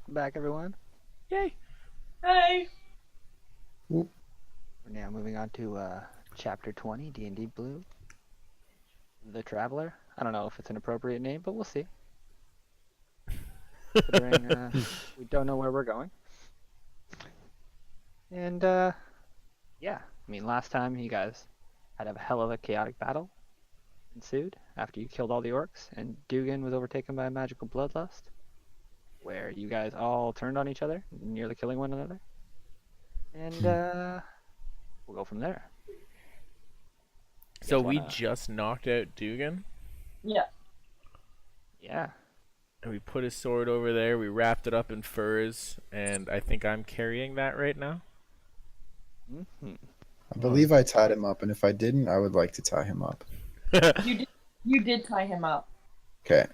Welcome back, everyone. Yay! Hi. We're now moving on to Chapter 20, D&D Blue, The Traveler. I don't know if it's an appropriate name, but we'll see. Considering we don't know where we're going. And, yeah, I mean, last time you guys had a hell of a chaotic battle ensued after you killed all the orcs, and Dugan was overtaken by a magical bloodlust, where you guys all turned on each other, nearly killing one another. And, we'll go from there. So we just knocked out Dugan, Yeah. Yeah. and we put his sword over there. We wrapped it up in furs, and I think I'm carrying that right now. Mm-hmm. I believe I tied him up, and if I didn't, I would like to tie him up. You did tie him up. Okay.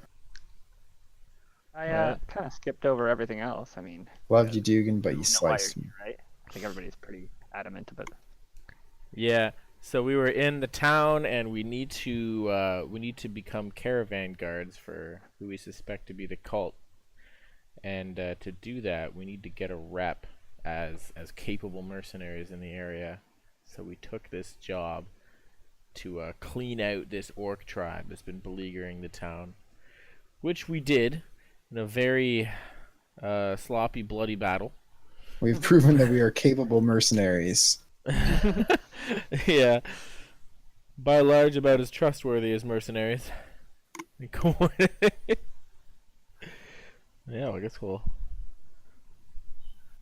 I Right. kind of skipped over everything else. I mean, Loved you, Dugan, but I you don't know why sliced you're me. here, right? I think everybody's pretty adamant about it. Yeah. So we were in the town, and we need to become caravan guards for who we suspect to be the cult. And to do that, we need to get a rep as capable mercenaries in the area. So we took this job to clean out this orc tribe that's been beleaguering the town, which we did in a very sloppy, bloody battle. We've proven that we are capable mercenaries. Yeah, by and large, about as trustworthy as mercenaries. Yeah, well, I guess cool.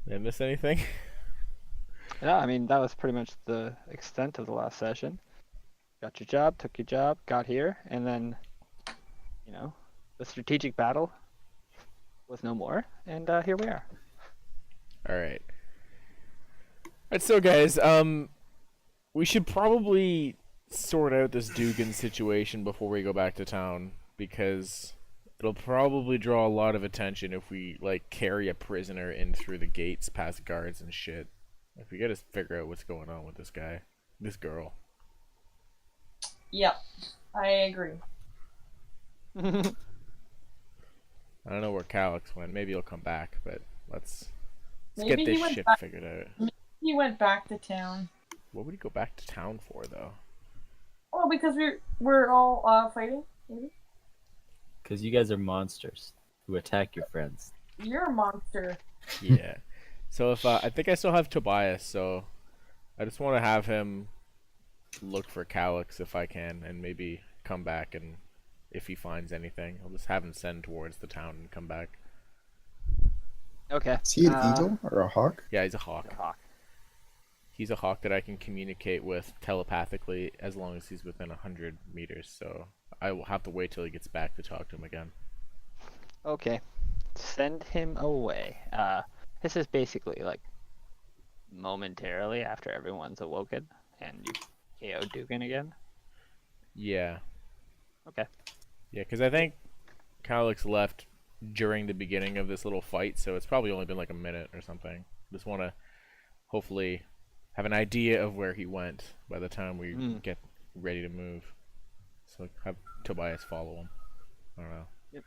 Did I miss anything? Yeah, I mean, that was pretty much the extent of the last session. Got your job, took your job, got here, and then, the strategic battle was no more, and here we are. All right. Alright, so guys, we should probably sort out this Dugan situation before we go back to town, because it'll probably draw a lot of attention if we carry a prisoner in through the gates past guards and shit. Like, we gotta figure out what's going on with this guy, this girl. Yep. I agree. I don't know where Calix went. Maybe he'll come back, but let's Maybe get he this went shit back- figured out. He went back to town. What would he go back to town for, though? Oh, because we're all fighting. Maybe Because you guys are monsters who attack your friends. you're a monster. Yeah. So if I think I still have Tobias, so I just want to have him look for Calix if I can, and maybe come back, and if he finds anything, I'll just have him send towards the town and come back. Okay. Is he an eagle or a hawk? Yeah, he's a hawk. Hawk. He's a hawk that I can communicate with telepathically as long as he's within 100 meters, so I will have to wait till he gets back to talk to him again. Okay. Send him away. This is basically momentarily after everyone's awoken and you KO Dugan again. Yeah. Okay. Yeah, because I think Calix left during the beginning of this little fight, so it's probably only been like a minute or something. Just want to hopefully have an idea of where he went by the time we get ready to move. So have Tobias follow him. I don't know. Yep.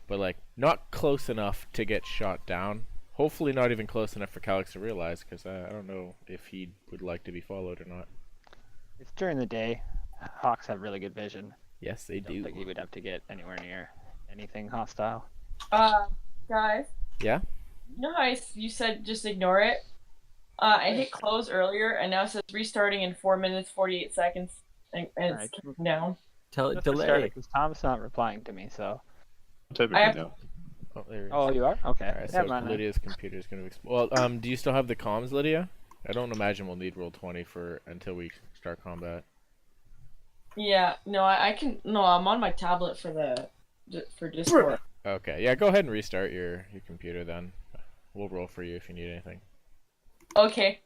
But not close enough to get shot down. Hopefully not even close enough for Calix to realize, because I don't know if he would like to be followed or not. It's during the day. Hawks have really good vision. Yes, they I don't do. think he would have to get anywhere near anything hostile. Guys. Yeah? You know how you said just ignore it? I hit close earlier, and now it says restarting in 4 minutes 48 seconds, and it's Alright. counting down. Tell it Just delay. restart it, 'cause Tom's not replying to me, so. I have no. Oh, there he is. Oh, you are? Okay. Alright, so Never mind then. Lydia's computer is going to explode. Well, do you still have the comms, Lydia? I don't imagine we'll need roll 20 until we start combat. Yeah, no, I can. No, I'm on my tablet for Discord. Okay, yeah, go ahead and restart your computer then. We'll roll for you if you need anything. Okay.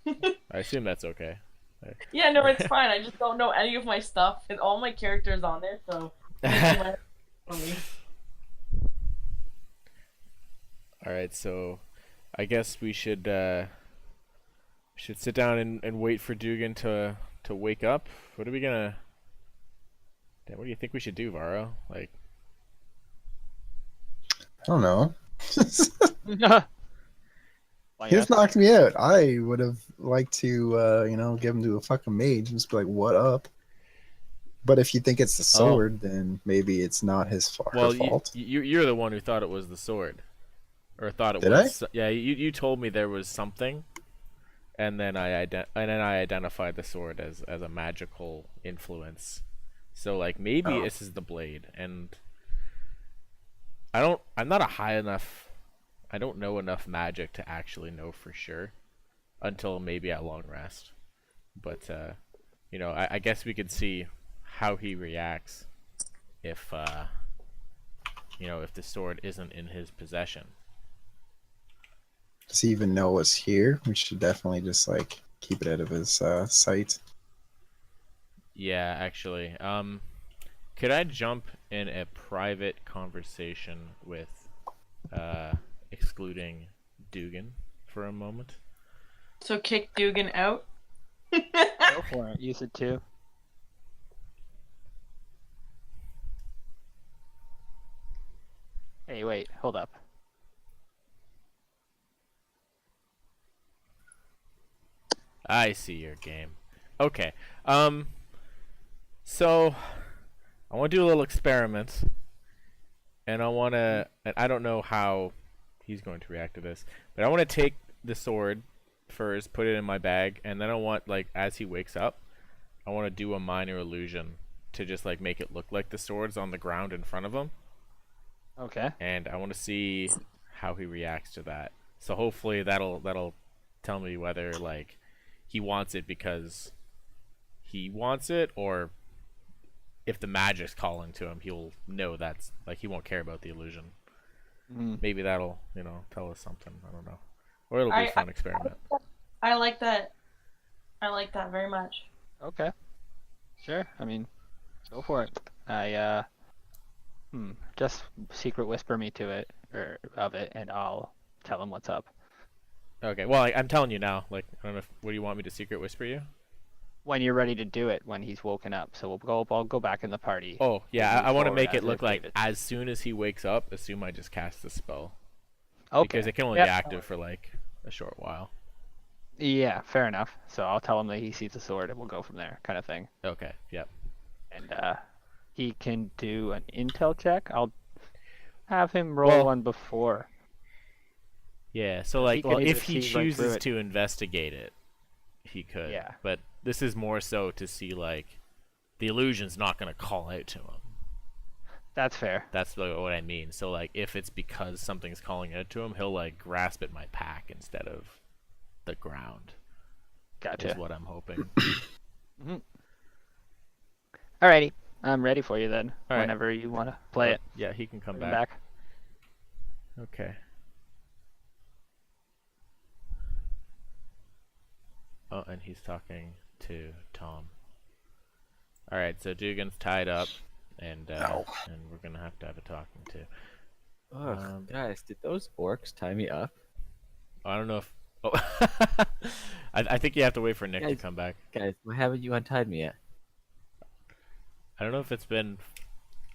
I assume that's okay. Yeah, no, it's fine. I just don't know any of my stuff, and all my characters on there, so. For me. Alright, so I guess we should sit down and wait for Dugan to wake up. What are we gonna... What do you think we should do, Varo? I don't know. Why He just yes? knocked me out. I would have liked to, give him to a fucking mage and just be like, "What up?" But if you think it's the Oh, sword, then maybe it's not her well, fault. you're the one who thought it was the sword, or thought it Did I? was. Yeah, you told me there was something, and then I identified the sword as a magical influence. So like maybe Oh, this is the blade, and I'm not a high enough. I don't know enough magic to actually know for sure until maybe at long rest. But I guess we could see how he reacts if if the sword isn't in his possession. does he even know it's here? We should definitely just like keep it out of his sight. Yeah, actually. Could I jump in a private conversation with excluding Dugan for a moment? So kick Dugan out. Go for it. Use it too. Hey, wait. Hold up. I see your game. Okay. So I want to do a little experiment, and I don't know how he's going to react to this, but I want to take the sword first, put it in my bag, and then I want, like, as he wakes up, I want to do a minor illusion to just like make it look like the sword's on the ground in front of him, Okay. and I want to see how he reacts to that. So hopefully that'll tell me whether like he wants it because he wants it, or if the magic's calling to him, he'll know that's like he won't care about the illusion. Mm. Maybe that'll tell us something. I don't know, or it'll be a fun experiment. I like that. I like that very much. Okay. Sure. I mean, go for it. Just secret whisper me to it or of it, and I'll tell him what's up. Okay, well I'm telling you now. Like I don't know. What do you want me to secret whisper you? When you're ready to do it, when he's woken up. So I'll go back in the party. Oh yeah, Move I want to forward make it as look if like David. as soon as he wakes up, assume I just cast the spell Okay. because it can only Yep. be active for like a short while. Yeah, fair enough. So I'll tell him that he sees the sword, and we'll go from there, kind of thing. Okay, yep. And he can do an intel check. I'll have him roll Well, one before. yeah. So He like, could well, either if he see right through chooses it. to investigate it, he could. Yeah. But this is more so to see like the illusion's not gonna call out to him. That's fair. That's what I mean. So like, if it's because something's calling out to him, he'll like grasp at my pack instead of the ground. Gotcha. Is what I'm hoping. Alrighty. I'm ready for you then. All right. Whenever you want to play it. Yeah, he can come Bring him back. Okay. Oh, and he's talking to Tom. All right, so Dugan's tied up, and we're gonna have to have a talking to. Ugh, guys, did those orcs tie me up? I don't know if. Oh, I think you have to wait for Nick to Guys. come back. Guys, why haven't you untied me yet? I don't know if it's been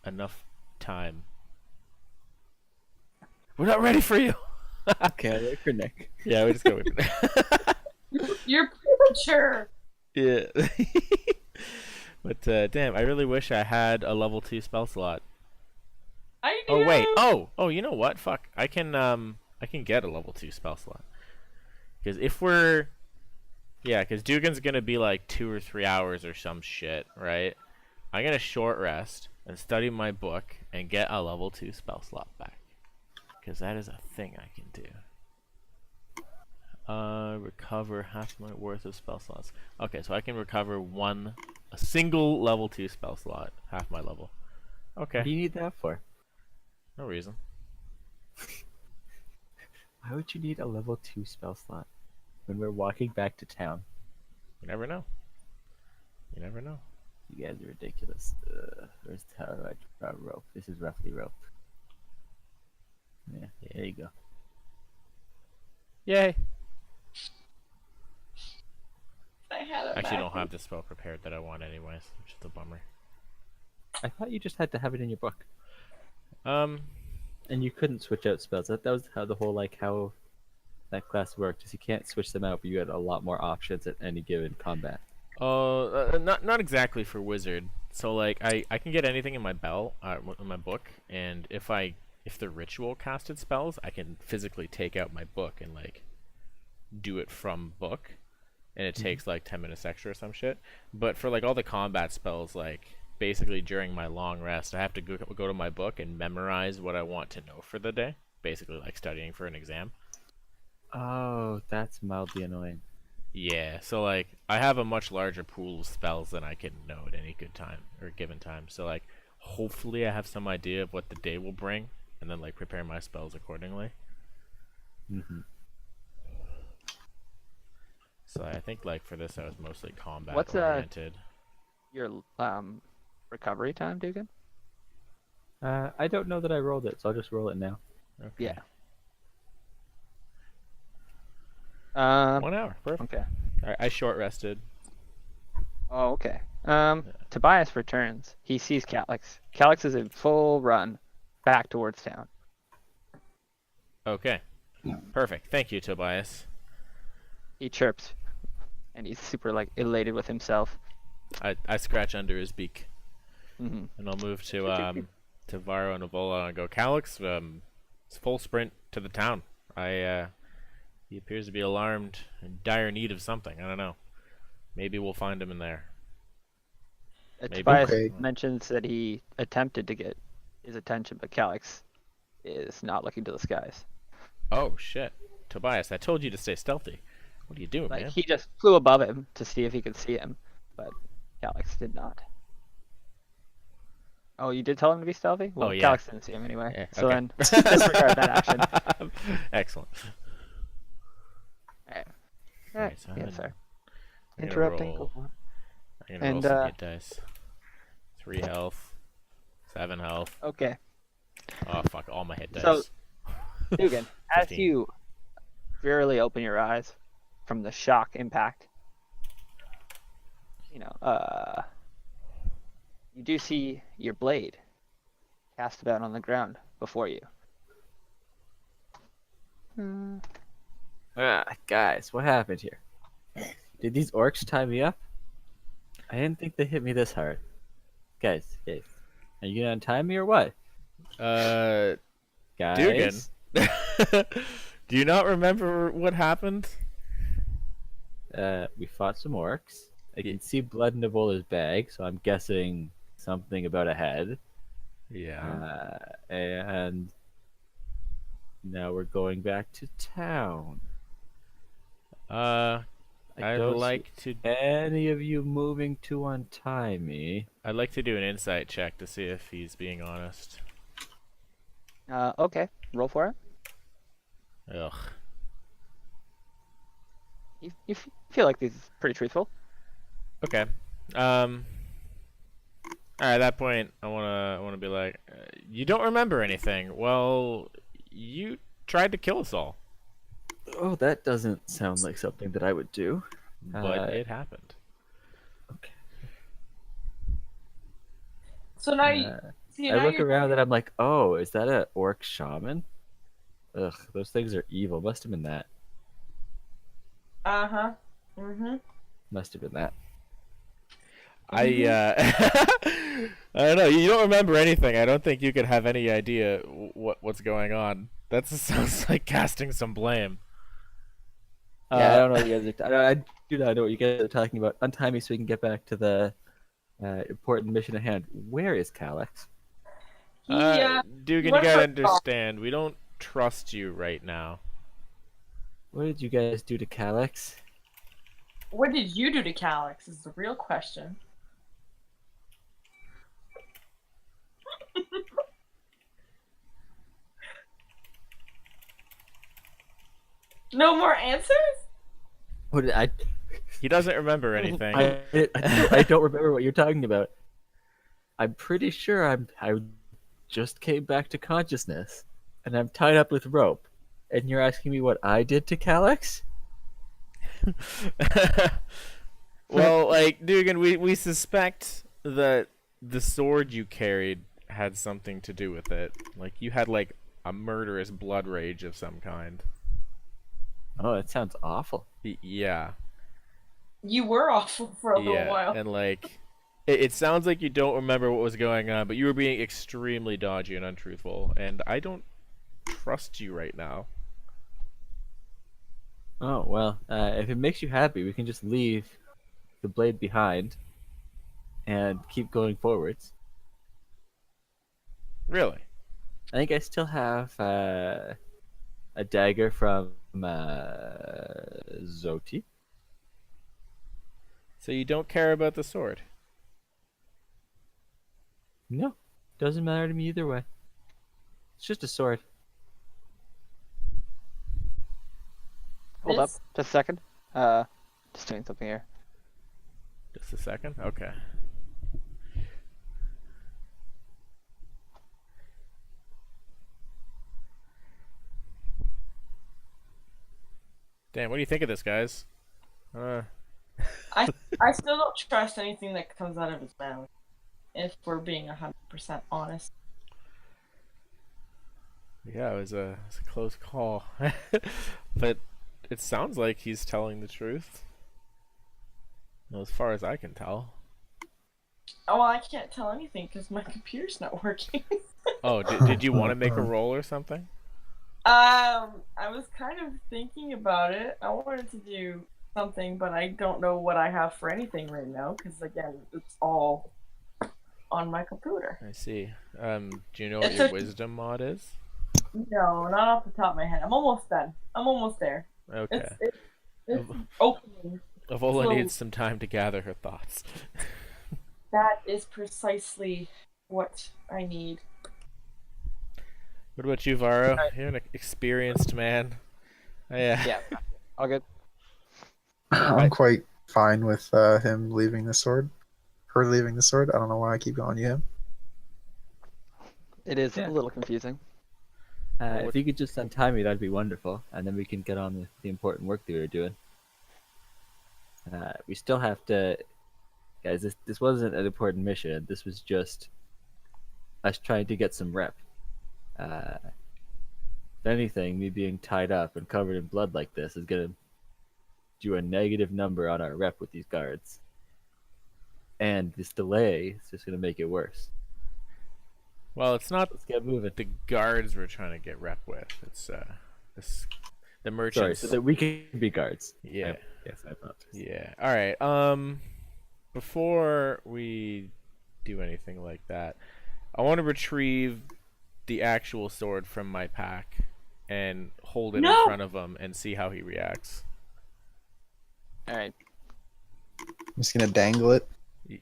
enough time. We're not ready for you. Okay, I'll wait for Nick. Yeah, we just gotta wait for Nick. You're premature. Yeah. But damn, I really wish I had a level 2 spell slot. I do. Oh wait. Oh, you know what? Fuck. I can get a level 2 spell slot. Because if we're because Dugan's gonna be like 2 or 3 hours or some shit, right? I'm gonna short rest and study my book and get a level 2 spell slot back. Because that is a thing I can do. Recover half my worth of spell slots. Okay, so I can recover a single level 2 spell slot, half my level. Okay. What do you need that for? No reason. Why would you need a level 2 spell slot when we're walking back to town? You never know. You never know. You guys are ridiculous. Where's the rope? This is roughly rope. Yeah, there you go. Yay! I had it. I actually don't have the spell prepared that I want anyways, which is a bummer. I thought you just had to have it in your book. And you couldn't switch out spells. That was how the whole how that class worked. Is you can't switch them out, but you had a lot more options at any given combat. Not exactly for wizard. So like I can get anything in my in my book, and if the ritual casted spells, I can physically take out my book and like do it from book, and it takes like 10 minutes extra or some shit. But for like all the combat spells, like basically during my long rest, I have to go to my book and memorize what I want to know for the day. Basically like studying for an exam. Oh, that's mildly annoying. Yeah, so like I have a much larger pool of spells than I can know at any good time or given time. So like hopefully I have some idea of what the day will bring, and then like prepare my spells accordingly. Mm-hmm. So I think like for this I was mostly combat What's oriented. your recovery time, Dugan? I don't know that I rolled it, so I'll just roll it now. Okay. Yeah. 1 hour. Perfect. Okay. I short rested. Oh, okay. Tobias returns. He sees Calyx. Calyx is in full run back towards town. Okay. Perfect. Thank you, Tobias. He chirps, and he's super like elated with himself. I scratch under his beak, Mm-hmm. and I'll move to Varo and Avola and go, Calyx, it's full sprint to the town. He appears to be alarmed, in dire need of something. I don't know. Maybe we'll find him in there. Maybe. Tobias Okay. mentions that he attempted to get his attention, but Calyx is not looking to the skies. Oh shit, Tobias! I told you to stay stealthy. What are you doing, Like man? he just flew above him to see if he could see him, but Calyx did not. Oh, you did tell him to be stealthy? Well, Oh, yeah. Calyx didn't see him anyway. Yeah, So okay. then disregard that action. Excellent. Alright. Alright, so Yes, sir. I'm gonna Interrupting. roll- go on. I'm gonna roll And, some hit dice. 3 health, 7 health. Okay. Oh fuck! All my hit dice. So- Dugan, as 15. you wearily open your eyes from the shock impact, you do see your blade cast about on the ground before you. Guys, what happened here? Did these orcs tie me up? I didn't think they hit me this hard. Guys, are you gonna untie me or what? Dugan, Guys, do you not remember what happened? we fought some orcs. I can see blood in Navola's bag, so I'm guessing something about a head. Yeah. And now we're going back to town. I'd don't like to. see any of you moving to untie me. I'd like to do an insight check to see if he's being honest. Okay, roll for it. Ugh. You feel like this is pretty truthful. Okay. Alright, at that point, I wanna be like, you don't remember anything. Well, you tried to kill us all, Oh, that doesn't sound like something that I would do. but it happened. Okay. So now you see. I Now look you're, around and I'm like, oh, is that an orc shaman? Ugh, those things are evil. Must have been that. Uh-huh. Mm-hmm. Must have been that. I don't know. You don't remember anything. I don't think you could have any idea what's going on. That just sounds like casting some blame. I don't know what you guys are. I do not know what you guys are talking about. Untie me so we can get back to the important mission at hand. Where is Calyx? Dugan, you went gotta for a understand. We don't trust you right now. What did you guys do to Calyx? What did you do to Calyx is the real question. No more answers? What did I? He doesn't remember anything. I don't remember what you're talking about. I'm pretty sure I just came back to consciousness, and I'm tied up with rope. And you're asking me what I did to Calyx? Well, like, Dugan, we suspect that the sword you carried had something to do with it. Like, you had like a murderous blood rage of some kind. Oh, that sounds awful. Yeah. You were awful for a little Yeah, while. and like, it sounds like you don't remember what was going on, but you were being extremely dodgy and untruthful, and I don't trust you right now. Oh, well, if it makes you happy, we can just leave the blade behind and keep going forwards. Really? I think I still have a dagger from Zoti. So you don't care about the sword? No, doesn't matter to me either way. It's just a sword. Hold up, This- just a second. Just doing something here. Just a second? Okay. Damn, what do you think of this, guys? I still don't trust anything that comes out of his mouth. If we're being 100% honest. Yeah, it was a close call. But it sounds like he's telling the truth. Well, as far as I can tell. Oh, well, I can't tell anything because my computer's not working. Oh, did you want to make a roll or something? I was kind of thinking about it. I wanted to do something, but I don't know what I have for anything right now because again, it's all on my computer. I see. Do you know what It's your a- wisdom mod is? No, not off the top of my head. I'm almost done. I'm almost there. Okay. It's opening. Avola Slow. needs some time to gather her thoughts. That is precisely what I need. What about you, Varo? You're an experienced man. Yeah. Yeah, all good. I'm quite fine with him leaving the sword. Her leaving the sword. I don't know why I keep calling you him. It is Yeah. a little confusing. If you could just untie me, that'd be wonderful, and then we can get on with the important work that we were doing. We still have to, guys. This wasn't an important mission. This was just us trying to get some rep. If anything, me being tied up and covered in blood like this is gonna do a negative number on our rep with these guards, and this delay is just gonna make it worse. Well, it's not Let's get moving. the guards we're trying to get rep with. It's the Sorry, merchants. so that we can be guards. Yeah. Yes, I apologize. Yeah. All right. Before we do anything like that, I want to retrieve the actual sword from my pack and hold it in No! front of him and see how he reacts. All right. I'm just gonna dangle it.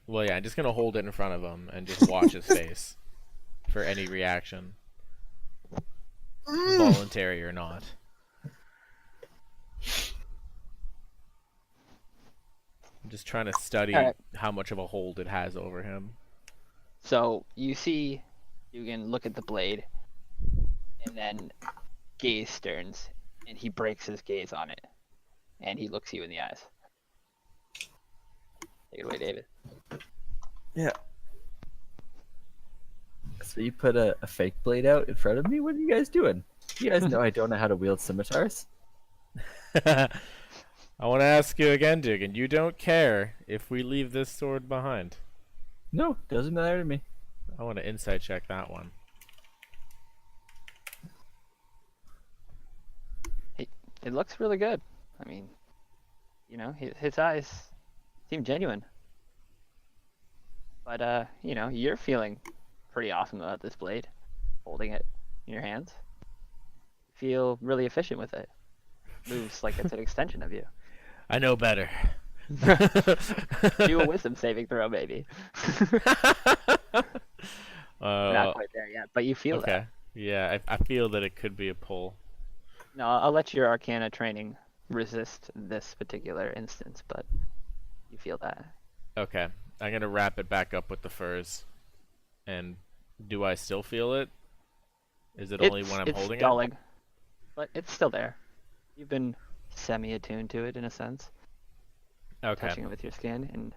Well, yeah, I'm just gonna hold it in front of him and just watch his face for any reaction, voluntary or not. I'm just trying to study Alright. how much of a hold it has over him. So you see, you can look at the blade, and then gaze turns, and he breaks his gaze on it, and he looks you in the eyes. Take it away, David. Yeah. So you put a fake blade out in front of me? What are you guys doing? You guys know I don't know how to wield scimitars. I want to ask you again, Dugan. You don't care if we leave this sword behind. No, doesn't matter to me. I want to insight check that one. It looks really good. I mean, you know, his eyes seem genuine. But you know, you're feeling pretty awesome about this blade, holding it in your hands. Feel really efficient with it. Moves like it's an extension of you. I know better. Do a wisdom saving throw, maybe. Not quite there yet, but you feel okay. that. Yeah, I feel that it could be a pull. No, I'll let your Arcana training resist this particular instance, but you feel that. Okay. I'm going to wrap it back up with the furs. And do I still feel it? Is it only when I'm it's holding dulling, but it's still there. You've been semi-attuned to it in a sense, it? Okay. touching it with your skin and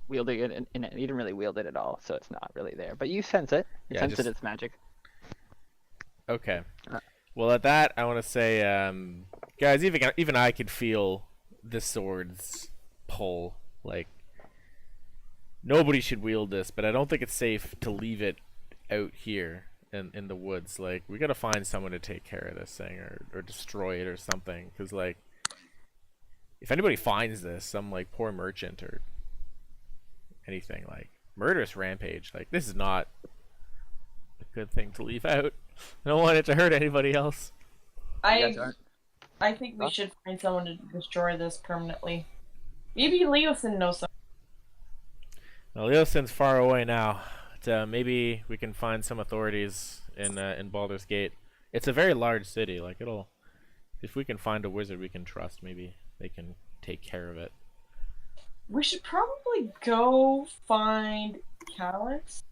wielding it, and you didn't really wield it at all, so it's not really there. But you sense it. You Yeah, sense just- that it's magic. Okay. Uh. Well, at that, I want to say, guys, even I could feel the sword's pull. Like, nobody should wield this, but I don't think it's safe to leave it out here in the woods. Like, we gotta find someone to take care of this thing or destroy it or something. Because, like, if anybody finds this, some, like, poor merchant or anything, like, murderous rampage, like, this is not a good thing to leave out. I don't want it to hurt anybody else. You guys aren't. I think we Huh? should find someone to destroy this permanently. Maybe Leosin knows something. Well, Leosin's far away now. But, maybe we can find some authorities in Baldur's Gate. It's a very large city. Like, it'll, if we can find a wizard we can trust, maybe they can take care of it. We should probably go find Calyx.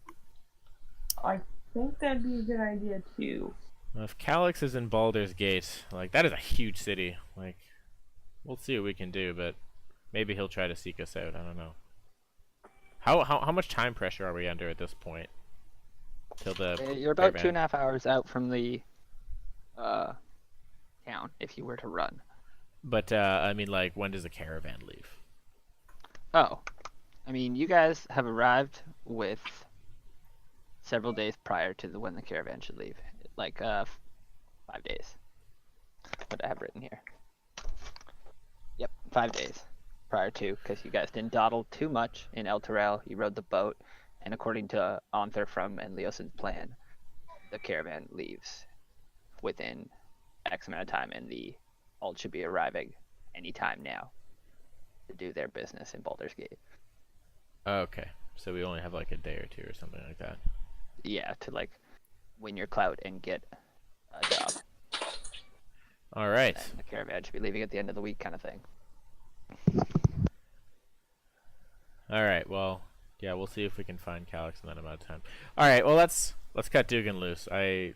I think that'd be a good idea too. Well, if Calyx is in Baldur's Gate, like, that is a huge city. Like, we'll see what we can do, but maybe he'll try to seek us out. I don't know. How much time pressure are we under at this point? Till the You're about caravan? 2.5 hours out from the town if you were to run. But I mean, like, when does the caravan leave? Oh, I mean, you guys have arrived with several days prior to when the caravan should leave. Like 5 days. What I have written here. Yep, 5 days prior to, because you guys didn't dawdle too much in El Terrell. You rode the boat, and according to Onther from and Leosin's plan, the caravan leaves within X amount of time, and the alt should be arriving anytime now to do their business in Baldur's Gate. Okay, so we only have like a day or two or something like that. Yeah, to like win your clout and get a job. All right. And the caravan should be leaving at the end of the week, kind of thing. All right. Well, yeah, we'll see if we can find Calyx in that amount of time. All right. Well, let's cut Dugan loose. It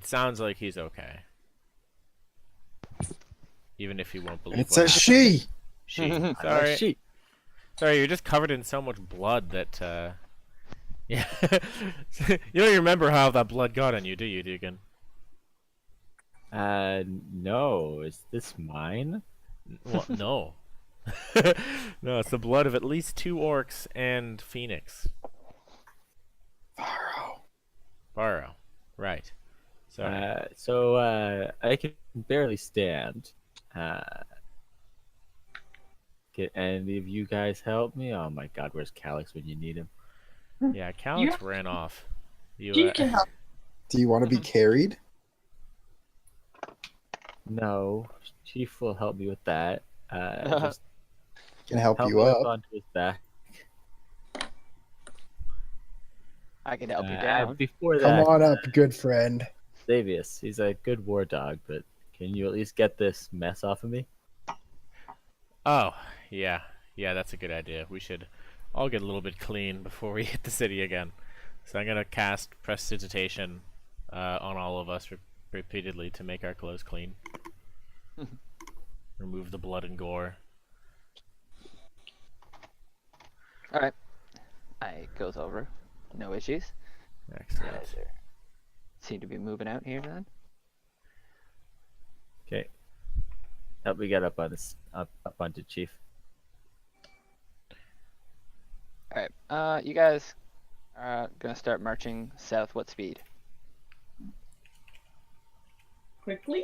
sounds like he's okay, even if he won't believe. It's what a happened. she. Sorry. Sheep. Sorry, you're just covered in so much blood that. Yeah. You don't remember how that blood got on you, do you, Dugan? No. Is this mine? Well, no. No, it's the blood of at least 2 orcs and Phoenix. Varro. Right. Sorry. So I can barely stand. Can any of you guys help me? Oh my God, where's Calyx when you need him? Yeah, Calyx ran off. You can help. Do you want to be carried? No, Chief will help me with that. Just Can help help you me up. onto his back. I can help you And down. before Come that, on up, good friend. Xavius, he's a good war dog, but can you at least get this mess off of me? Oh, yeah. Yeah, that's a good idea. We should all get a little bit clean before we hit the city again. So I'm going to cast Prestidigitation on all of us repeatedly to make our clothes clean. Remove the blood and gore. Alright. I goes over. No issues. You Excellent. guys seem to be moving out here then. Okay. Help me get up on this, up onto Chief. Alright. You guys are gonna start marching south. What speed? Quickly?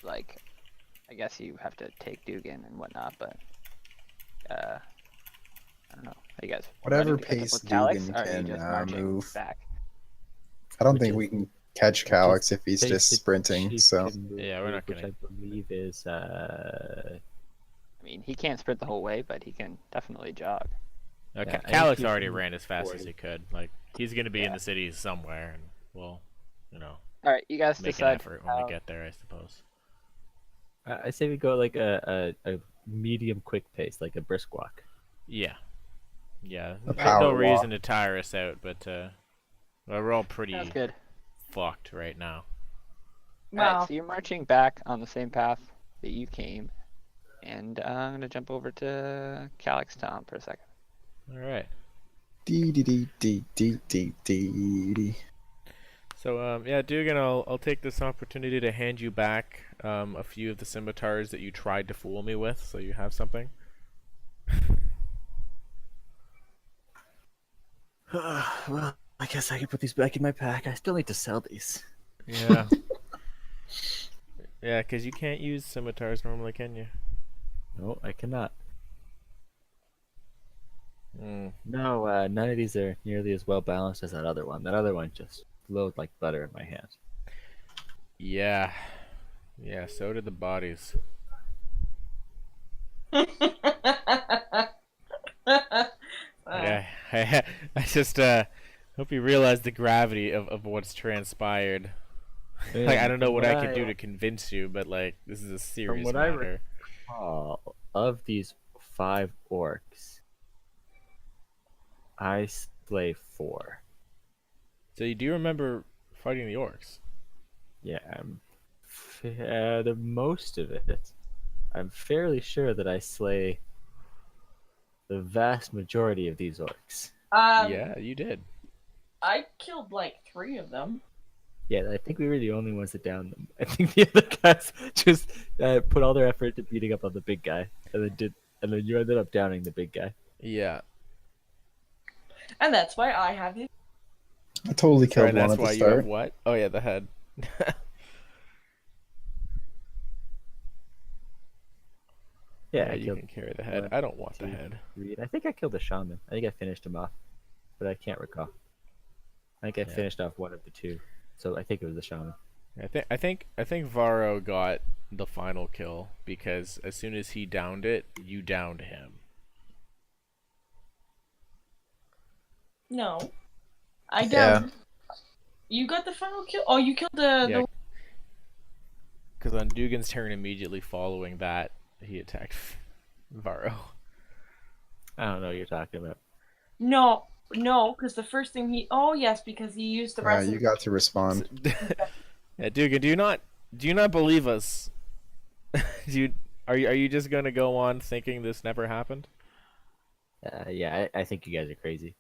Like, I guess you have to take Dugan and whatnot, but I don't know. Are you guys Whatever running to catch up pace with Calyx, Dugan or are you can, just marching move. back? I don't Which think is- we can catch Calyx if he's Pace just that sprinting. Chief So can move Yeah, we're not which gonna- I believe is I mean, he can't sprint the whole way, but he can definitely jog. Okay, Yeah, I Calyx think already he's ran as fast as 40. he could. Like, he's going to be in Yeah. the city somewhere, and we'll, Alright, you guys make an decide effort when how- we get there, I suppose. I say we go like a medium quick pace, like a brisk walk. Yeah. Yeah. A There's power no walk. reason to tire us out, but well, we're all pretty Sounds good. fucked right now. Alright, Wow. so you're marching back on the same path that you came, and I'm gonna jump over to Calyx Tom for a second. All right. dee dee dee dee dee dee dee dee. So yeah, Dugan, I'll take this opportunity to hand you back a few of the scimitars that you tried to fool me with, so you have something. Well, I guess I can put these back in my pack. I still need to sell these. Yeah. Yeah, because you can't use scimitars normally, can you? No, I cannot. Mm. No, none of these are nearly as well balanced as that other one. That other one just flowed like butter in my hand. Yeah. Yeah, so did the bodies. Yeah, I just hope you realize the gravity of what's transpired. Like, I And don't know what I can do to convince you, but like, this is a from serious what I matter. recall, of these 5 orcs, I slay 4. So you do remember fighting the orcs? Yeah, the most of it. I'm fairly sure that I slay the vast majority of these orcs. Yeah, you did. I killed like 3 of them. Yeah, I think we were the only ones that downed them. I think the other guys just put all their effort into beating up on the big guy, and then you ended up downing the big guy. Yeah. And that's why I have these. I totally Sorry, killed one that's at the why you have start. what? Oh yeah, the head. Yeah, Yeah, I you killed can carry the head. 1, I don't want the 2, head. 3. I think I killed the shaman. I think I finished him off, but I can't recall. I think I Yeah. finished off one of the 2, so I think it was the shaman. I think Varro got the final kill because as soon as he downed it, you downed him. No. I Yeah. downed. You got the final kill? Oh, you killed the. Yeah. Because on Dugan's turn immediately following that, he attacked Varro. I don't know what you're talking about. No, because the first thing he. Oh, yes, because he used the rest You of got to respond. Yeah, Dugan, do you not believe us? Are you just gonna go on thinking this never happened? Yeah, I think you guys are crazy.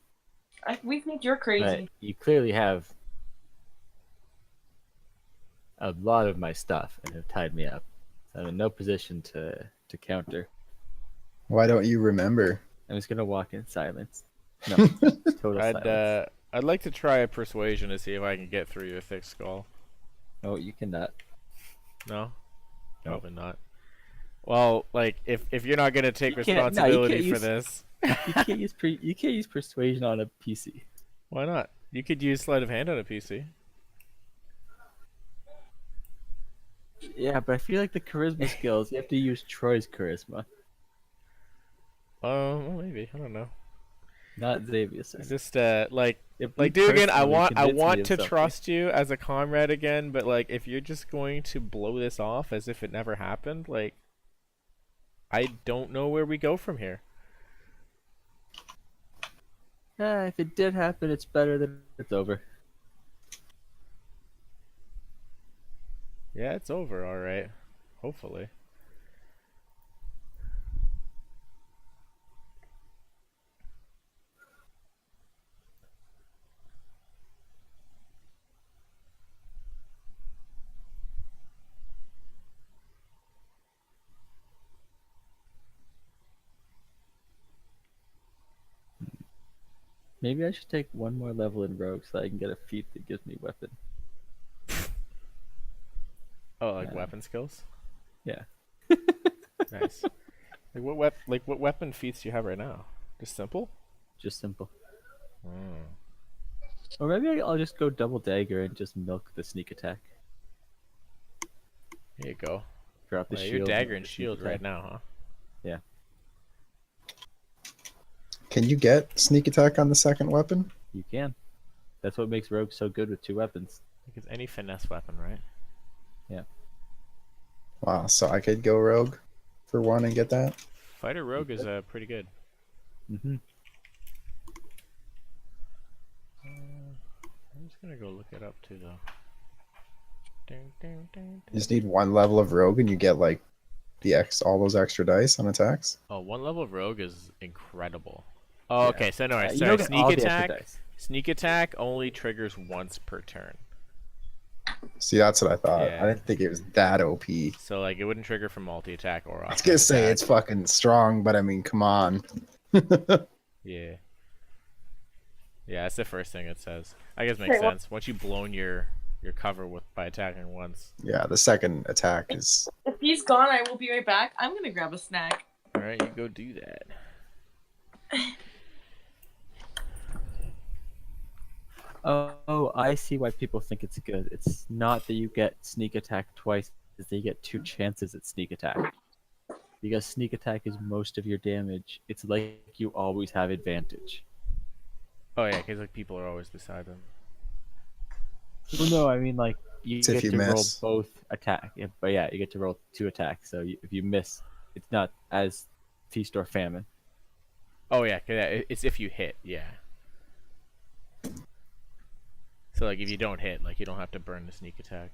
we think you're But crazy. you clearly have a lot of my stuff and have tied me up. So I'm in no position to counter. Why don't you remember? I'm just gonna walk in silence. No, total I'd silence. I'd like to try a persuasion to see if I can get through your thick skull. No, you cannot. No? No. Probably not. Well, like if you're not gonna take You can't- no, you can't responsibility for use- this, You can't use persuasion on a PC. why not? You could use sleight of hand on a PC. Yeah, but I feel like the charisma skills, you have to use Troy's charisma, Well, maybe I don't know. not Xavier's. I just If you Dugan, I personally want convince me of to something- trust you as a comrade again, but like if you're just going to blow this off as if it never happened, like I don't know where we go from here. Yeah, if it did happen, it's better than it's over. Yeah, it's over, all right. Hopefully. Maybe I should take one more level in Rogue so I can get a feat that gives me weapon. Oh, like Yeah. weapon skills? Yeah. Nice. Like what weapon feats do you have right now? Just simple? Just simple. Hmm. Or maybe I'll just go double dagger and just milk the sneak attack. Here you go. Drop the Yeah, shield. you're dagger milk and the sneak shield right attack. now, huh? Yeah. Can you get sneak attack on the second weapon? You can. That's what makes Rogue so good with 2 weapons. Because any finesse weapon, right? Wow, so I could go rogue for one and get that? Fighter rogue is pretty good. Mm-hmm. I'm just gonna go look it up too, though. Ding, ding, ding, You just need one level of rogue and you get like all those extra dice on attacks. Oh, one level of rogue is incredible. Oh, Yeah. okay. So no, You sorry. don't get all the extra dice. Sneak attack only triggers once per turn. See, that's what I thought. Yeah. I didn't think it was that OP. So like it wouldn't trigger from multi-attack or I was offhand gonna say attack. it's fucking strong, but I mean, come on. Yeah. Yeah, that's the first thing it says. I guess Okay, makes well- sense. Once you've blown your cover by attacking once. Yeah, the second attack is. If he's gone, I will be right back. I'm gonna grab a snack. All right, you go do that. Oh, I see why people think it's good. It's not that you get sneak attack twice, it's that you get 2 chances at sneak attack. Because sneak attack is most of your damage, it's like you always have advantage. Oh yeah, because like people are always beside them. Well, no, I mean like you It's if get you to roll miss. both attack. Yeah, but yeah, you get to roll 2 attacks. So if you miss, it's not as feast or famine. Oh yeah, 'cause it's if you hit, yeah. So like if you don't hit, like you don't have to burn the sneak attack.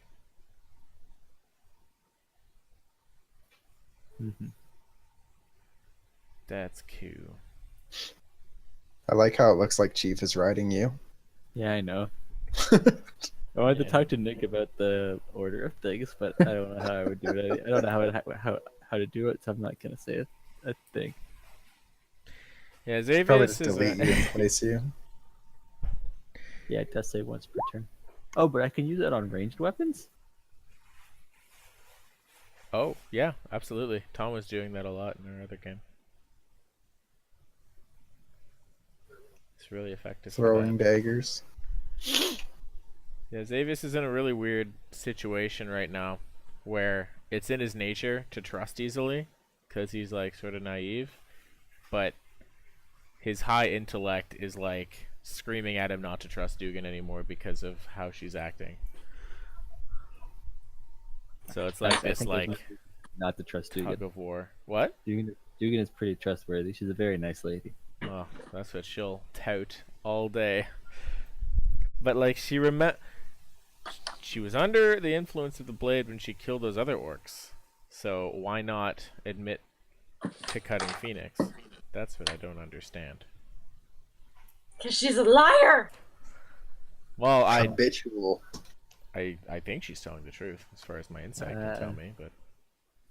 Mm-hmm. That's cool. I like how it looks like Chief is riding you. Yeah, I know. I wanted to Yeah. talk to Nick about the order of things, but I don't know how I would do it. I don't know how to do it, so I'm not gonna say a thing. Yeah, Probably Xavius just is delete you and place you. Yeah, it does say once per turn. Oh, but I can use it on ranged weapons? Oh, yeah, absolutely. Tom was doing that a lot in our other game. It's really effective. for Throwing that. daggers. Yeah, Xavius is in a really weird situation right now where it's in his nature to trust easily because he's like sort of naive, but his high intellect is like screaming at him not to trust Dugan anymore because of how she's acting. So it's like I this think there's like not to trust tug Dugan. of war. What? Dugan is pretty trustworthy. She's a very nice lady. Oh, that's what she'll tout all day. But like she was under the influence of the blade when she killed those other orcs. So why not admit to cutting Phoenix? That's what I don't understand. Cause she's a liar. Well, Habitual. I think she's telling the truth as far as my insight can tell me, but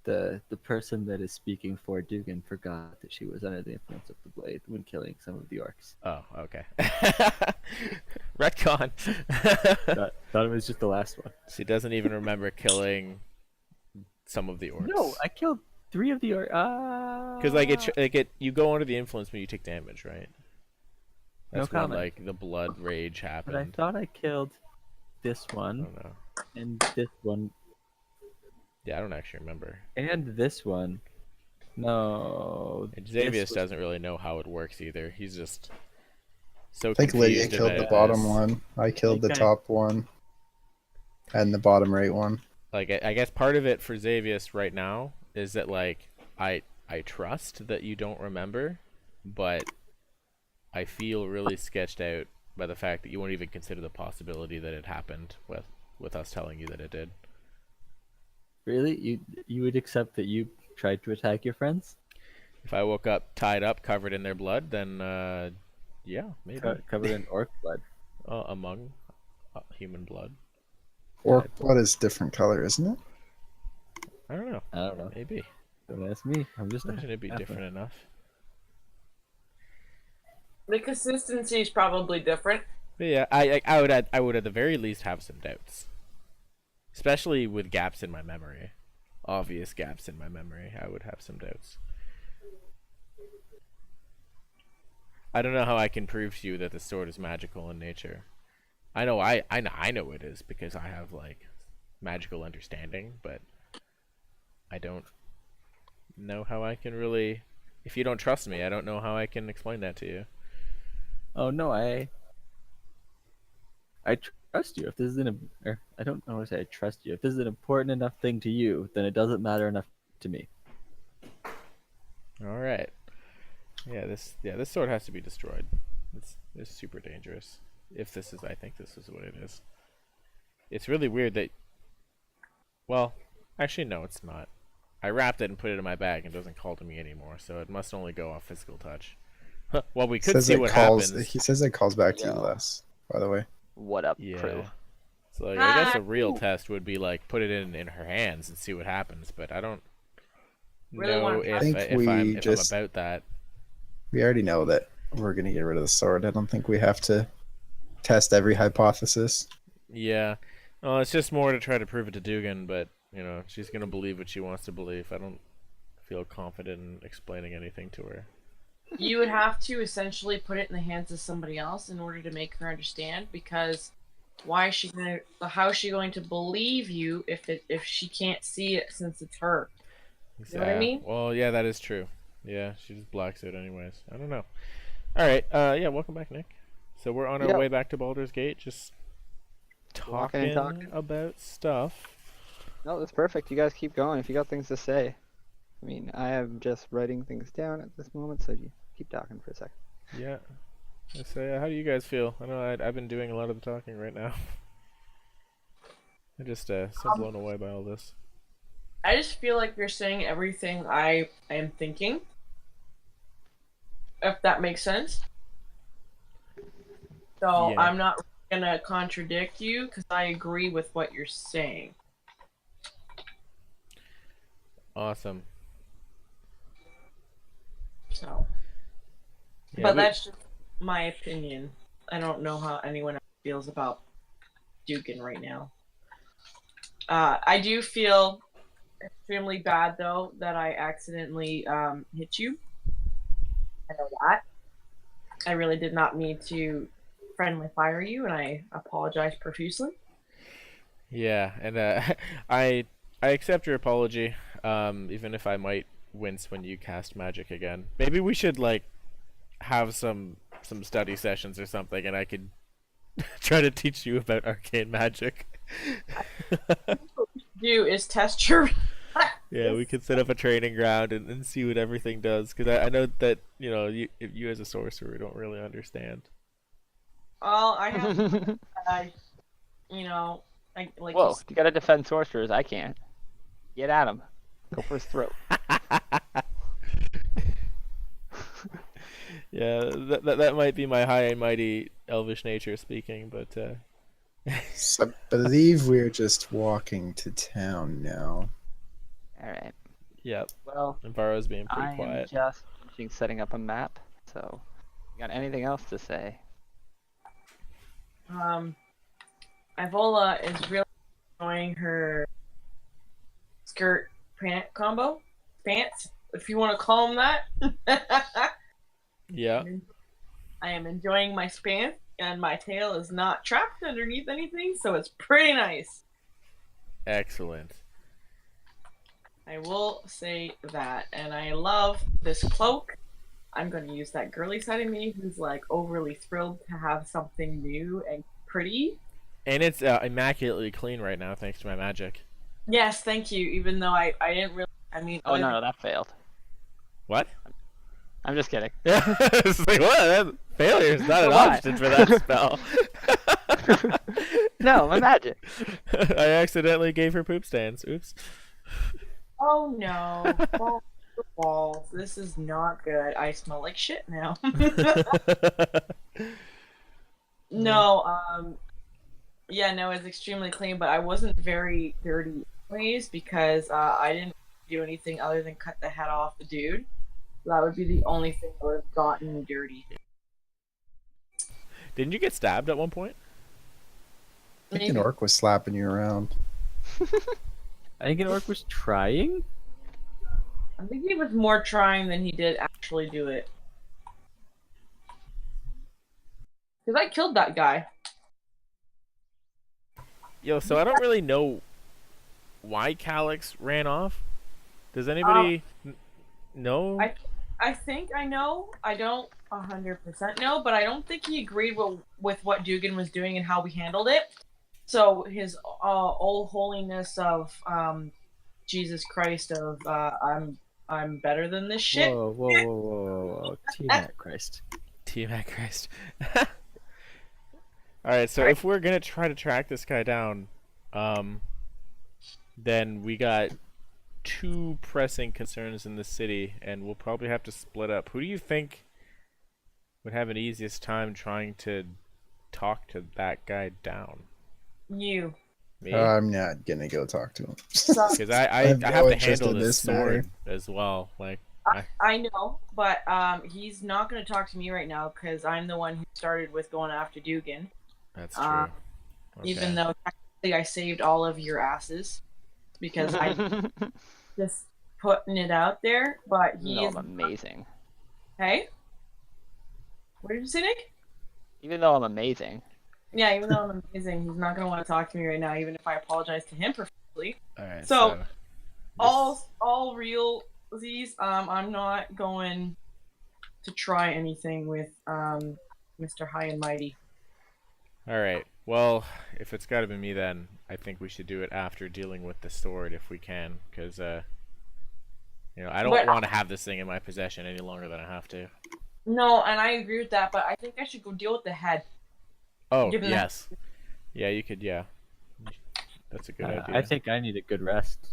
The person that is speaking for Dugan forgot that she was under the influence of the blade when killing some of the orcs. oh, okay. Retcon. Thought it was just the last one. She doesn't even remember killing some of the orcs. No, I killed 3 of the orcs. Because you go under the influence when you take damage, right? No That's when comment. like the blood rage But I happened. thought I killed this I one don't know. and this one Yeah, I don't actually remember. and this one. No. And this Xavius was- doesn't really know how it works either. He's just so I think confused Lydia killed the about bottom this. one. I killed the Okay. top one. And the bottom right one. Like I guess part of it for Xavius right now is that like I trust that you don't remember, but I feel really sketched out by the fact that you won't even consider the possibility that it happened with us telling you that it did. Really? You would accept that you tried to attack your friends? If I woke up tied up, covered in their blood, then yeah, maybe Covered in orc blood. among human blood. Orc blood is different color, isn't it? I don't know. I don't know. Maybe. Don't ask me. I'm just Imagine it'd be halfling. different enough. The consistency is probably different. But yeah, I would at the very least have some doubts, especially with gaps in my memory, obvious gaps in my memory. I would have some doubts. I don't know how I can prove to you that the sword is magical in nature. I know it is because I have like magical understanding, but I don't know how I can really. If you don't trust me, I don't know how I can explain that to you. Oh no, I trust you. If this is I don't know what to say. I trust you. If this is an important enough thing to you, then it doesn't matter enough to me. All right. Yeah, this sword has to be destroyed. It's super dangerous. If this is, I think this is what it is. It's really weird that. Well, actually, no, it's not. I wrapped it and put it in my bag and it doesn't call to me anymore, so it must only go off physical touch. Well, we could Says see it what calls. happens. He says it calls back to you Yeah. less. By the way. What up, Yeah. crew? So like, I guess Hi. a real test would be like put it in her hands and see what happens. But I don't Really know want to if try. think if I'm we if I'm just about that. we already know that we're gonna get rid of the sword. I don't think we have to test every hypothesis. Yeah. Well, it's just more to try to prove it to Dugan, but you know, she's gonna believe what she wants to believe. I don't feel confident in explaining anything to her. You would have to essentially put it in the hands of somebody else in order to make her understand, because why is she gonna? How is she going to believe you if she can't see it since it's her? You know what I mean? Well, yeah, that is true. Yeah, she just blocks it anyways. I don't know. All right. Yeah. Welcome back, Nick. So we're on our Yep. way back to Baldur's Gate, just Walking and talking talking. about stuff. No, that's perfect. You guys keep going if you got things to say. I mean, I am just writing things down at this moment, so you keep talking for a second. Yeah. So, how do you guys feel? I know I've been doing a lot of the talking right now. I'm just so blown away by all this. I just feel like you're saying everything I am thinking. If that makes sense. So Yeah. I'm not gonna contradict you because I agree with what you're saying. Awesome. So, Yeah, but that's just my opinion. I don't know how anyone else feels about Dugan right now. I do feel extremely bad though that I accidentally hit you. I know that. I really did not mean to friendly fire you, and I apologize profusely. Yeah, and I I accept your apology. Even if I might wince when you cast magic again. Maybe we should like have some study sessions or something, and I could try to teach you about arcane magic. Do is test your. Yeah, we could set up a training ground and see what everything does. Because I know that, you know, you as a sorcerer don't really understand. Well, I have, you know, like you Whoa, you gotta defend sorcerers. I can't. Get at him. Go for his throat. Yeah, that might be my high and mighty elvish nature speaking, but So I believe we're just walking to town now. All right. yep. Well, And Varro's being pretty I am quiet. just finishing setting up a map. So, you got anything else to say? Ivola is really enjoying her skirt pant combo. Pants, if you want to call them that. Yeah. I am enjoying my span, and my tail is not trapped underneath anything, so it's pretty nice. Excellent. I will say that, and I love this cloak. I'm going to use that girly side of me who's like overly thrilled to have something new and pretty. And it's immaculately clean right now, thanks to my magic. Yes, thank you. Even though I didn't really. I mean, Oh no, that failed. What? I'm just kidding. It's like, what? Failure is not an Why? option for that spell. No, my magic. I accidentally gave her poop stains. Oops. Oh no. Balls. This is not good. I smell like shit now. No, yeah, no, it's extremely clean, but I wasn't very dirty anyways because I didn't do anything other than cut the head off the dude. So that would be the only thing that would have gotten me dirty. Didn't you get stabbed at one point? I think an orc was slapping you around. I think an orc was trying. I think he was more trying than he did actually do it. Because I killed that guy. Yo, so I don't really know why Calyx ran off. Does anybody know? I think I know. I don't 100% know, but I don't think he agreed with what Dugan was doing and how we handled it. So his old holiness of Jesus Christ of I'm better than this shit. Whoa. T-Mac Christ. T-Mac Christ. Alright, so if we're gonna try to track this guy down, then we got two pressing concerns in the city, and we'll probably have to split up. Who do you think would have an easiest time trying to talk to that guy down? You. Me? I'm not gonna go talk to him. Because I have have no to interest handle in this this matter. sword as well. Like, I know, but he's not going to talk to me right now because I'm the one who started with going after Dugan. that's true. Um, Okay. Even though technically I saved all of your asses because I just putting it out there, but he No, is I'm amazing. hey. What did you say, Nick? Even though I'm amazing. Yeah, even though I'm amazing, he's not going to want to talk to me right now, even if I apologize to him profusely. All right. So, this- all real Z's. I'm not going to try anything with Mr. High and Mighty. All right. Well, if it's got to be me, then I think we should do it after dealing with the sword if we can, because I don't But- want to have this thing in my possession any longer than I have to. No, and I agree with that, but I think I should go deal with the head. Oh, Given yes. Yeah, you could. Yeah, that's a good idea. I think I need a good rest.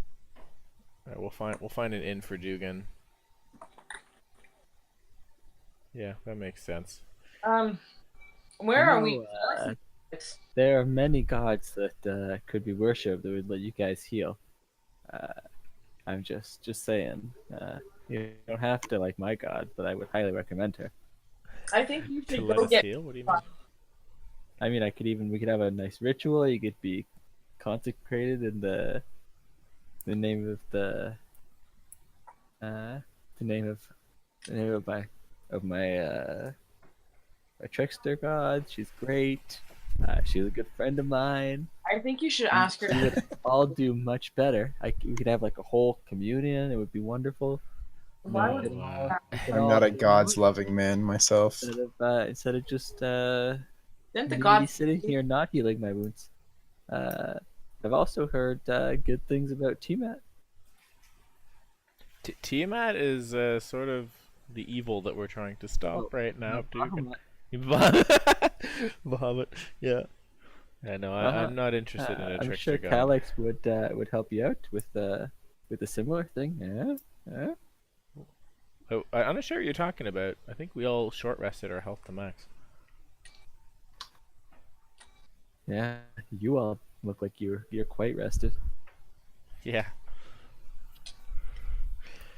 All right, we'll find an inn for Dugan. Yeah, that makes sense. Where are we? There are many gods that could be worshipped that would let you guys heal. I'm just saying. You don't have to like my god, but I would highly recommend her. I think you To should let go us get. heal? What do you mean? I mean, we could have a nice ritual. You could be consecrated in the name of the name of my trickster god. She's great. She's a good friend of mine. I think you should ask her. We would all do much better. We could have like a whole communion. It would be wonderful. Why No, would We could I'm all not a do God's loving man myself. instead of just Didn't the me gods sitting here not healing my wounds. I've also heard good things about Tiamat. Tiamat is sort of the evil that we're trying to stop right now, Dugan. Bahamut. Bahamut. Yeah. I know. I'm not interested in a I'm trickster sure god. Calyx would help you out with a similar thing. Yeah. Oh, I'm not sure what you're talking about. I think we all short rested our health to max. Yeah. You all look like you're quite rested. Yeah.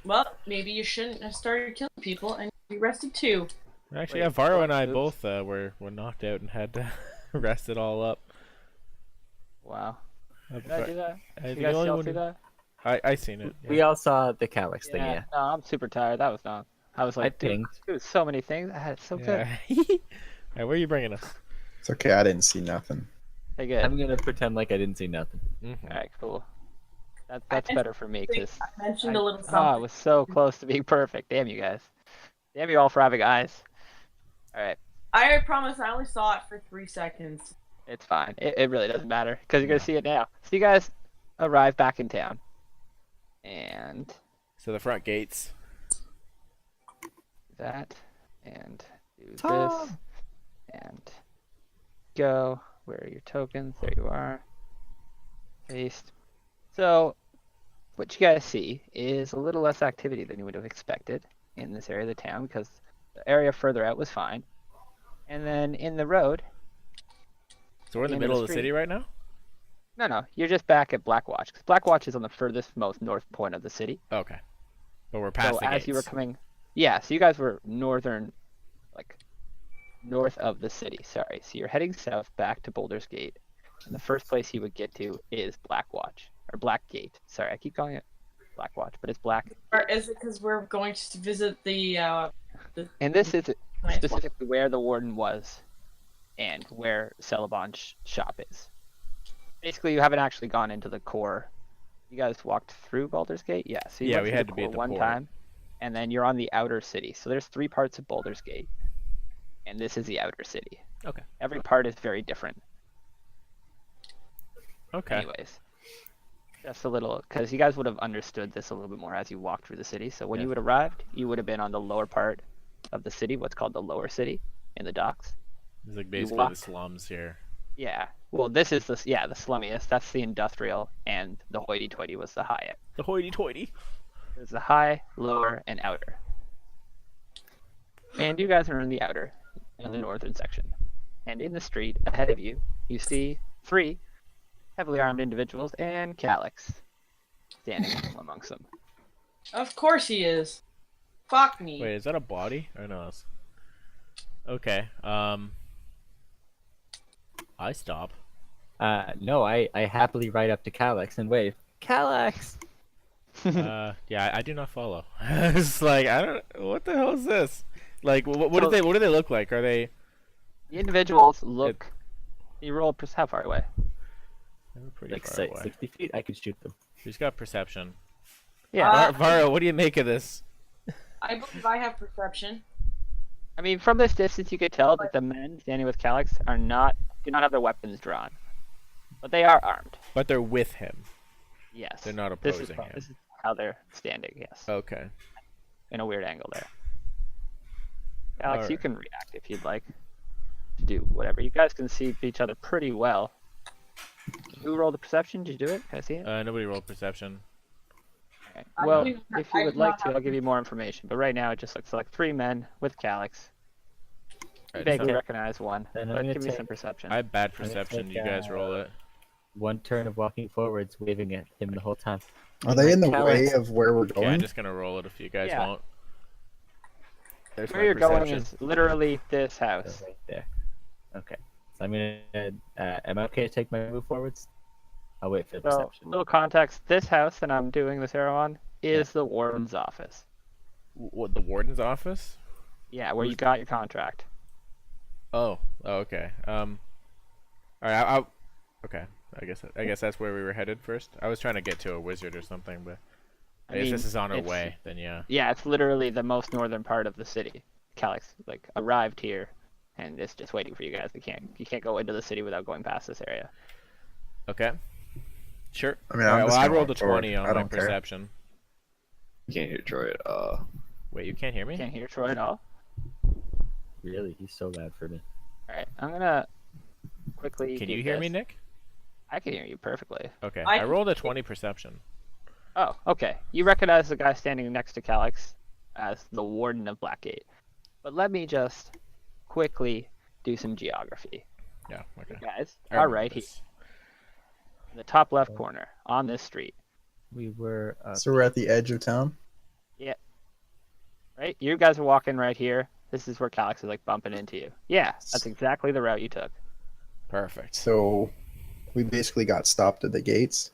Well, maybe you shouldn't have started killing people and be arrested too. Actually, Wait, yeah, Varro and I oops. both were knocked out and had to rest it all up. Wow. Did I do that? I You the guys only all one see who- that? I seen it. We Yeah. all saw the Calyx thing. Yeah. No, I'm super tired. That was not. I was like, dude, pinged. dude, so many things. I had it so good. Yeah. Alright, where are you bringing us? It's okay. I didn't see nothing. Hey, good. I'm gonna pretend like I didn't see nothing. Mm-hmm. All right, cool. That's better for me because I mentioned a little I something. was so close to being perfect. Damn you guys. Damn you all for having eyes. All right, I promise I only saw it for 3 seconds. it's fine. It really doesn't matter because you're gonna see it now. So you guys arrive back in town, and So the front gates. that, and do this, Tom! and go. Where are your tokens? There you are. Paste. So, what you guys see is a little less activity than you would have expected in this area of the town because the area further out was fine. And then in the road, So we're in the End of middle the of the street. city right now? no, you're just back at Blackwatch. 'Cause Blackwatch is on the furthest, most north point of the city. Okay. But we're past So the as gates. you were coming, yeah, so you guys were northern, like north of the city. Sorry. So you're heading south back to Boulder's Gate, and the first place you would get to is Blackwatch or Black Gate. Sorry, I keep calling it Blackwatch, but it's Black. Or is it because we're going to visit the And this is nice specifically where the warden was, and where Celebon's shop is. Basically, you haven't actually gone into the core. You guys walked through Baldur's Gate, yeah. So you Yeah, went we through had the to be core at the one port. time, and then you're on the outer city. So there's 3 parts of Baldur's Gate, and this is the outer city. Okay. Every part is very different. Okay. Anyways, just a little, because you guys would have understood this a little bit more as you walked through the city. So when you Yes. would have arrived, you would have been on the lower part of the city, what's called the lower city, in the docks. It's like basically the walked- slums here. Yeah. Well, this is the slummiest. That's the industrial, and the hoity-toity was the Hyatt. The hoity-toity. There's the high, lower, and outer. And you guys are in the outer, in the northern section. And in the street ahead of you, you see 3 heavily armed individuals, and Calyx standing amongst them. Of course he is. Fuck me. Wait, is that a body? Or no? Okay. I stop. No, I happily ride up to Calyx and wave. Calyx! Yeah, I do not follow. It's like I don't. What the hell is this? Like, what So- do they look like? Are they? The individuals look. You roll how far away? They're pretty Like far away. 60 feet? I could shoot them. Who's got perception? Yeah. Varo, what do you make of this? I believe I have perception. I mean, from this distance, you could tell that the men standing with Calyx do not have their weapons drawn, but they are armed. But they're with him. Yes. They're not This opposing him. this is how they're standing. Yes. Okay. In a weird angle there. Alex, you Alright. can react if you'd like to do whatever. You guys can see each other pretty well. Who rolled the perception? Did you do it? Can I see it? Nobody rolled perception. Okay. I Well, believe if you I would do like not to, have- I'll give you more information. But right now, it just looks like 3 men with Calyx. You Alright, vaguely so recognize one, Then I'm but gonna give me some take- perception. I have bad gonna perception. take, You guys roll it. One turn of walking forwards, waving at him the whole time. Are they in the Calyx. way of where we're Okay, I'm going? just gonna roll it if you guys Yeah. won't. There's Where my you're going perception. is literally this So house. right there. Okay. So I'm gonna. Am I okay to take my move forwards? I'll wait for the So, perception. little context: this house that I'm doing this arrow on is the warden's office. What, the warden's office? Yeah, where you got your contract. Oh, okay. All right. Okay. I guess that's where we were headed first. I was trying to get to a wizard or something, but I guess this is on our it's- way. Then yeah. Yeah, it's literally the most northern part of the city. Calyx arrived here, and it's just waiting for you guys. You can't go into the city without going past this area. Okay. Sure. I mean, All I'm right, just well, I gonna rolled a walk forward. 20 on I my don't care. perception. Can't hear Troy. Wait, you can't hear me? Can't hear Troy at all. Really, he's so bad for me. All right, I'm gonna quickly. Can do you hear this. me, Nick? I can hear you perfectly. Okay. I I can rolled a hear 20 perception. Oh, okay. You recognize the guy standing next to Calyx as the warden of Blackgate. But let me just quickly do some geography. Yeah. Okay. You guys I are remember right here, this. in the top left corner on this street. We were. So we're at the edge of town. Right? You guys are walking right here. This is where Calyx is bumping into you. Yeah, that's exactly the route you took. Perfect. So we basically got stopped at the gates.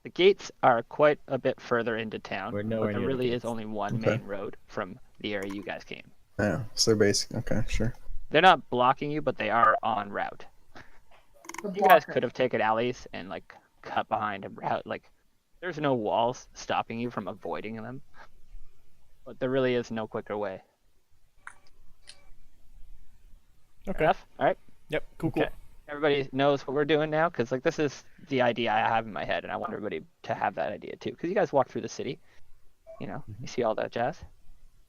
The gates are quite a bit further into town, We're but nowhere there near the really is gates. only one Okay. main road from the area you guys came. Yeah. So they're basic. Okay, sure. They're not blocking you, but they are en route. You guys could have taken alleys and cut behind a route. There's no walls stopping you from avoiding them, but there really is no quicker way. Okay. Enough? All right. Yep. Cool. Cool. Okay. Everybody knows what we're doing now, because this is the idea I have in my head, and I want everybody to have that idea too. Because you guys walk through the city, you see all that jazz.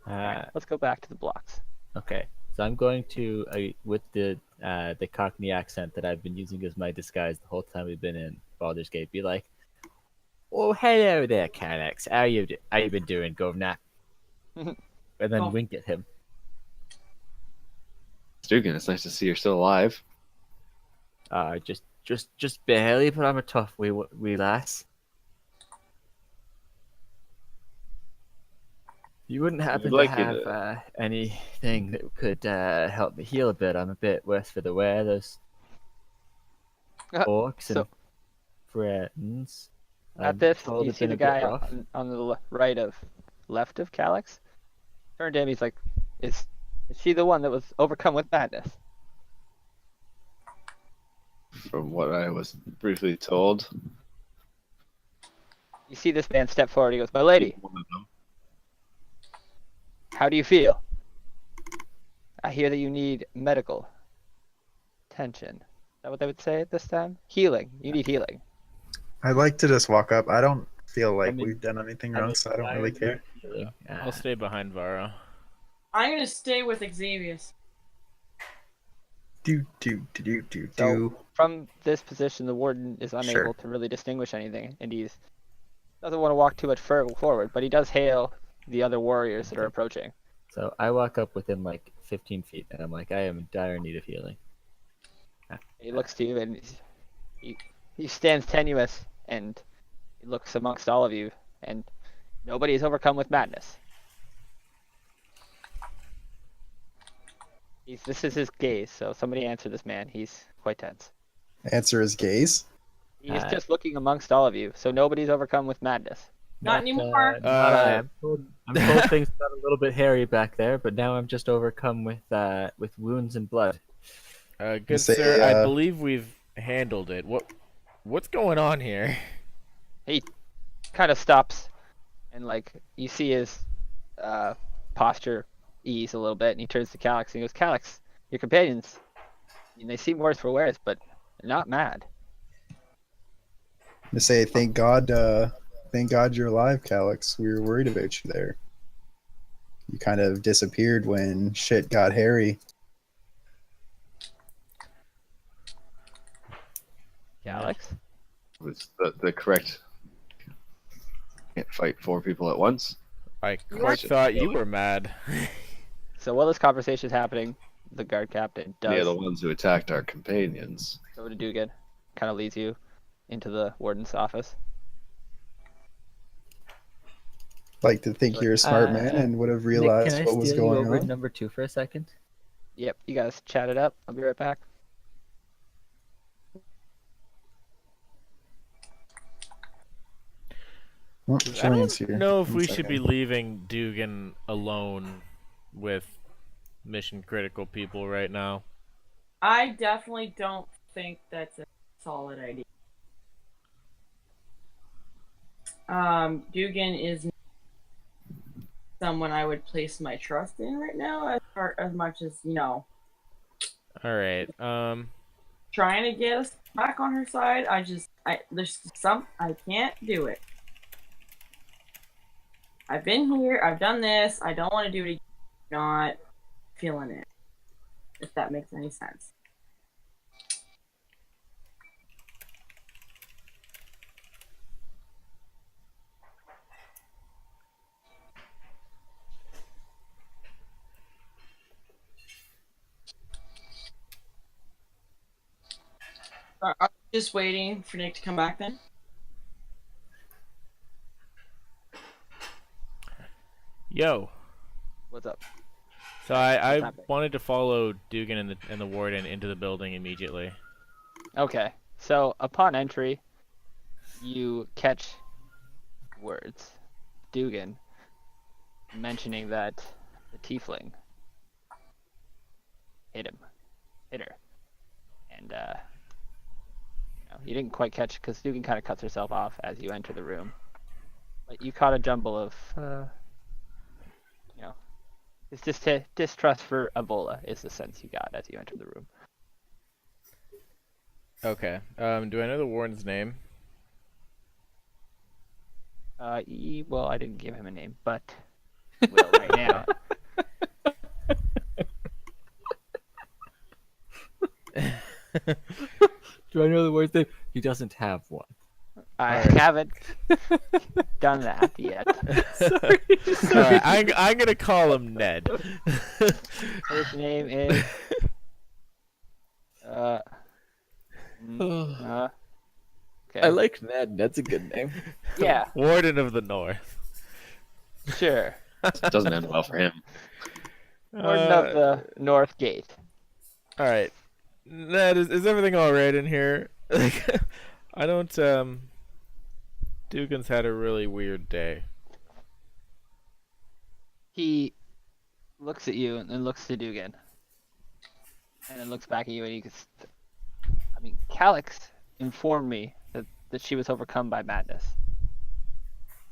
Let's go back to the blocks. Okay. So I'm going to with the Cockney accent that I've been using as my disguise the whole time we've been in Baldur's Gate. Be like, "Oh, hello there, Calyx. How you been doing, governor?" And then Oh. wink at him. Dugan, it's nice to see you're still alive. Just barely, but I'm a tough wee lass. You wouldn't happen like to you have to- anything that could help me heal a bit? I'm a bit worse for the wear. Those orcs so- and friends. At I'm this, told you it's see been the a bit guy rough. on the left of Calyx. Turn to him. He's like, "Is she the one that was overcome with madness?" From what I was briefly told. You see this man step forward. He goes, "My lady, One of them. how do you feel? I hear that you need medical attention." Is that what they would say at this time? Healing. You need healing. I'd like to just walk up. I don't feel like mean- we've done anything wrong, so I don't really care. I'll stay behind Varo. I'm gonna stay with Xavius. Do do do do do So- do. From this position, the warden is unable to really distinguish anything, and he doesn't want to walk too much forward, but he does hail the other warriors that are approaching. So I walk up within 15 feet, and I'm like, I am in dire need of healing. He looks to you, and he stands tenuous and he looks amongst all of you, and nobody is overcome with madness. This is his gaze, so somebody answer this man. He's quite tense. Answer is gaze. He is just looking amongst all of you, so nobody's overcome with madness. Not anymore. Not I. I'm told things got a little bit hairy back there, but now I'm just overcome with wounds and blood. Good Say, sir, I believe we've handled it. What's going on here? He kind of stops, and like you see his posture ease a little bit, and he turns to Calyx and he goes, "Calyx, your companions, they seem worse for wears, but they're not mad." To say, thank God you're alive, Calyx. We were worried about you there. You kind of disappeared when shit got hairy. Calyx? Was the correct? Can't fight 4 people at once. I quite thought you were mad. So while this conversation is happening, the guard captain does Yeah, the ones who attacked our companions. go to Dugan, kind of leads you into the warden's office. Like to think you're a smart man and would have Nick, realized can I what was steal you going over on. number 2 for a second? Yep, you guys chat it up. I'll be right back. Oh, I Julian's don't here. know if One we should be second. leaving Dugan alone with mission critical people right now. I definitely don't think that's a solid idea. Dugan is someone I would place my trust in right now, as much as All right. trying to get us back on her side. I can't do it. I've been here. I've done this. I don't want to do it again. Not feeling it. If that makes any sense. I'm just waiting for Nick to come back then. Yo. What's up? So I What's happening? wanted to follow Dugan and the warden into the building immediately. Okay, so upon entry, you catch words. Dugan mentioning that the tiefling hit her. And, you didn't quite catch, because Dugan kind of cuts herself off as you enter the room. But you caught a jumble of, it's just distrust for Ebola is the sense you got as you enter the room. Okay. Do I know the warden's name? Well, I didn't give him a name, but will right now. Do I know the word's name? He doesn't have one. I Alright. haven't done that yet. Sorry. Alright, I'm gonna call him Ned. His name is okay. I like Ned. That's a good name. Yeah, Warden of the North. sure. It doesn't end well for him. Warden of the North Gate. Alright. Ned, is everything alright in here? Like, I don't, Dugan's had a really weird day. He looks at you and then looks to Dugan. And then looks back at you and he goes, Calyx informed me that she was overcome by madness.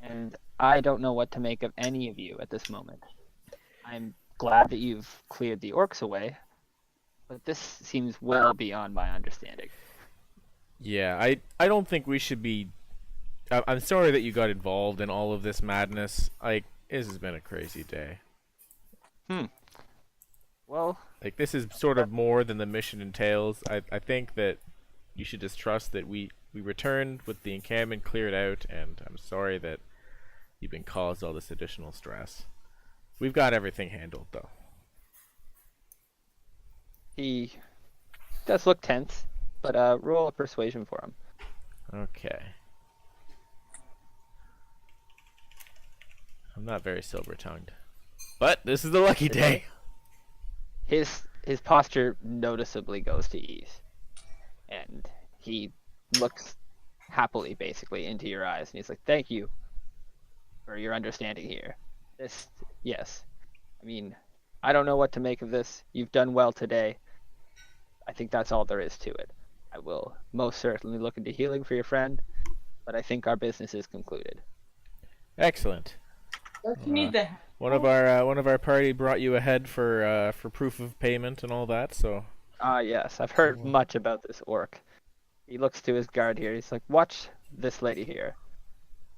And I don't know what to make of any of you at this moment. I'm glad that you've cleared the orcs away, but this seems well beyond my understanding. Yeah, I don't think we should be... I'm sorry that you got involved in all of this madness. This has been a crazy day. Well, Like, this is sort of more than the mission entails. I think that you should just trust that we returned with the encampment cleared out, and I'm sorry that you've been caused all this additional stress. We've got everything handled, though. he does look tense, but roll a persuasion for him. Okay. I'm not very silver-tongued. But this is the lucky day. His posture noticeably goes to ease, and he looks happily, basically, into your eyes, and he's like, "Thank you for your understanding here. Yes. I mean, I don't know what to make of this. You've done well today. I think that's all there is to it. I will most certainly look into healing for your friend, but I think our business is concluded." Excellent. Don't you need the One of our party brought you ahead for proof of payment and all that. So. Yes, I've heard much about this orc. He looks to his guard here. He's like, "Watch this lady here.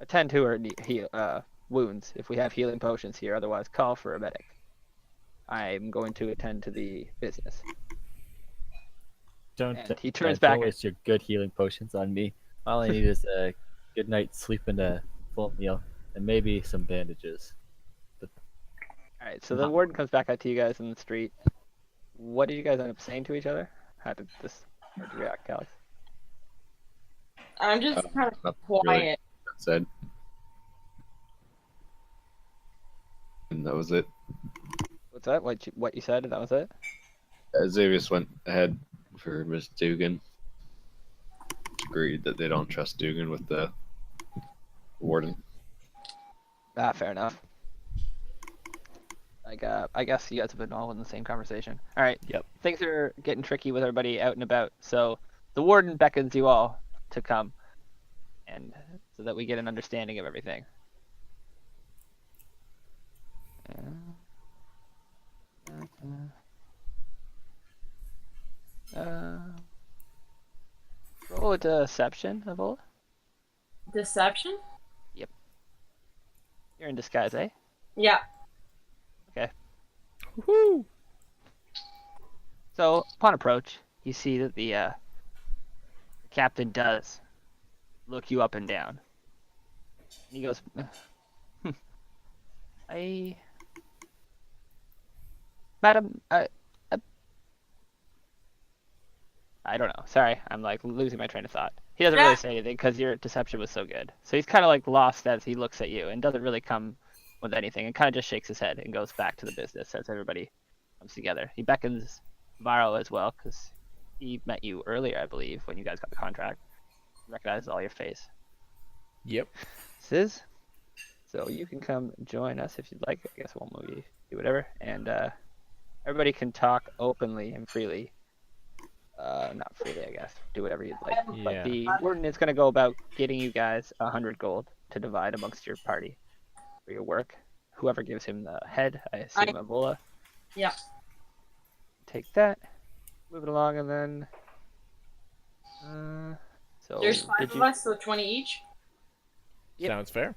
Attend to her wounds if we have healing potions here. Otherwise, call for a medic. I'm going to attend to the business." Don't And he turns don't back. waste your good healing potions on me. All I need is a good night's sleep and a full meal, and maybe some bandages. All right, so the warden comes back out to you guys in the street. What did you guys end up saying to each other? How did you react, Alex? I'm just kind of Not quiet. really. Said. And that was it. What's that? What you said? And that was it? Xavius went ahead for Miss Dugan. Agreed that they don't trust Dugan with the warden. Fair enough. I guess you guys have been all in the same conversation. All right. Yep. Things are getting tricky with everybody out and about, so the warden beckons you all to come, and so that we get an understanding of everything. Roll a deception, Avola. Deception? You're in disguise, eh? Yeah. Woohoo! So, upon approach, you see that the captain does look you up and down. And he goes, Madam, I don't know. Sorry, I'm like losing my train of thought. He doesn't really say anything because your deception was so good. So he's kind of like lost as he looks at you and doesn't really come with anything and kind of just shakes his head and goes back to the business as everybody comes together. He beckons Varro as well because he met you earlier, I believe, when you guys got the contract. He recognizes all your face. Yep. Sis, so you can come join us if you'd like. I guess we'll movie, do whatever, and everybody can talk openly and freely. Not freely, I guess. Do whatever you'd like. Yeah. But the warden is going to go about getting you guys 100 gold to divide amongst your party for your work. Whoever gives him the head, I assume Avola. Yeah. Take that, move it along, and then. So There's 5 did of you? us, so 20 each. Yep. Sounds fair.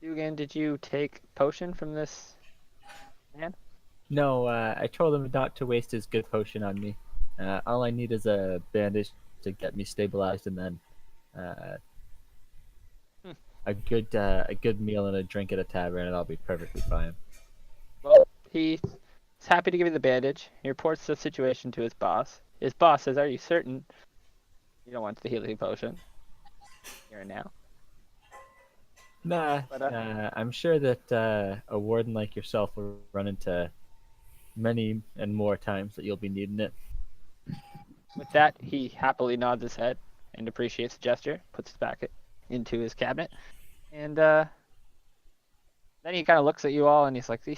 Dugan, did you take potion from this man? No, I told him not to waste his good potion on me. All I need is a bandage to get me stabilized, and then a good meal and a drink at a tavern, and I'll be perfectly fine. Well, he's happy to give you the bandage. He reports the situation to his boss. His boss says, "Are you certain you don't want the healing potion here and now?" Nah, But, I'm sure that a warden like yourself will run into many and more times that you'll be needing it. With that, he happily nods his head and appreciates the gesture, puts it back into his cabinet, and then he kind of looks at you all and he's like, I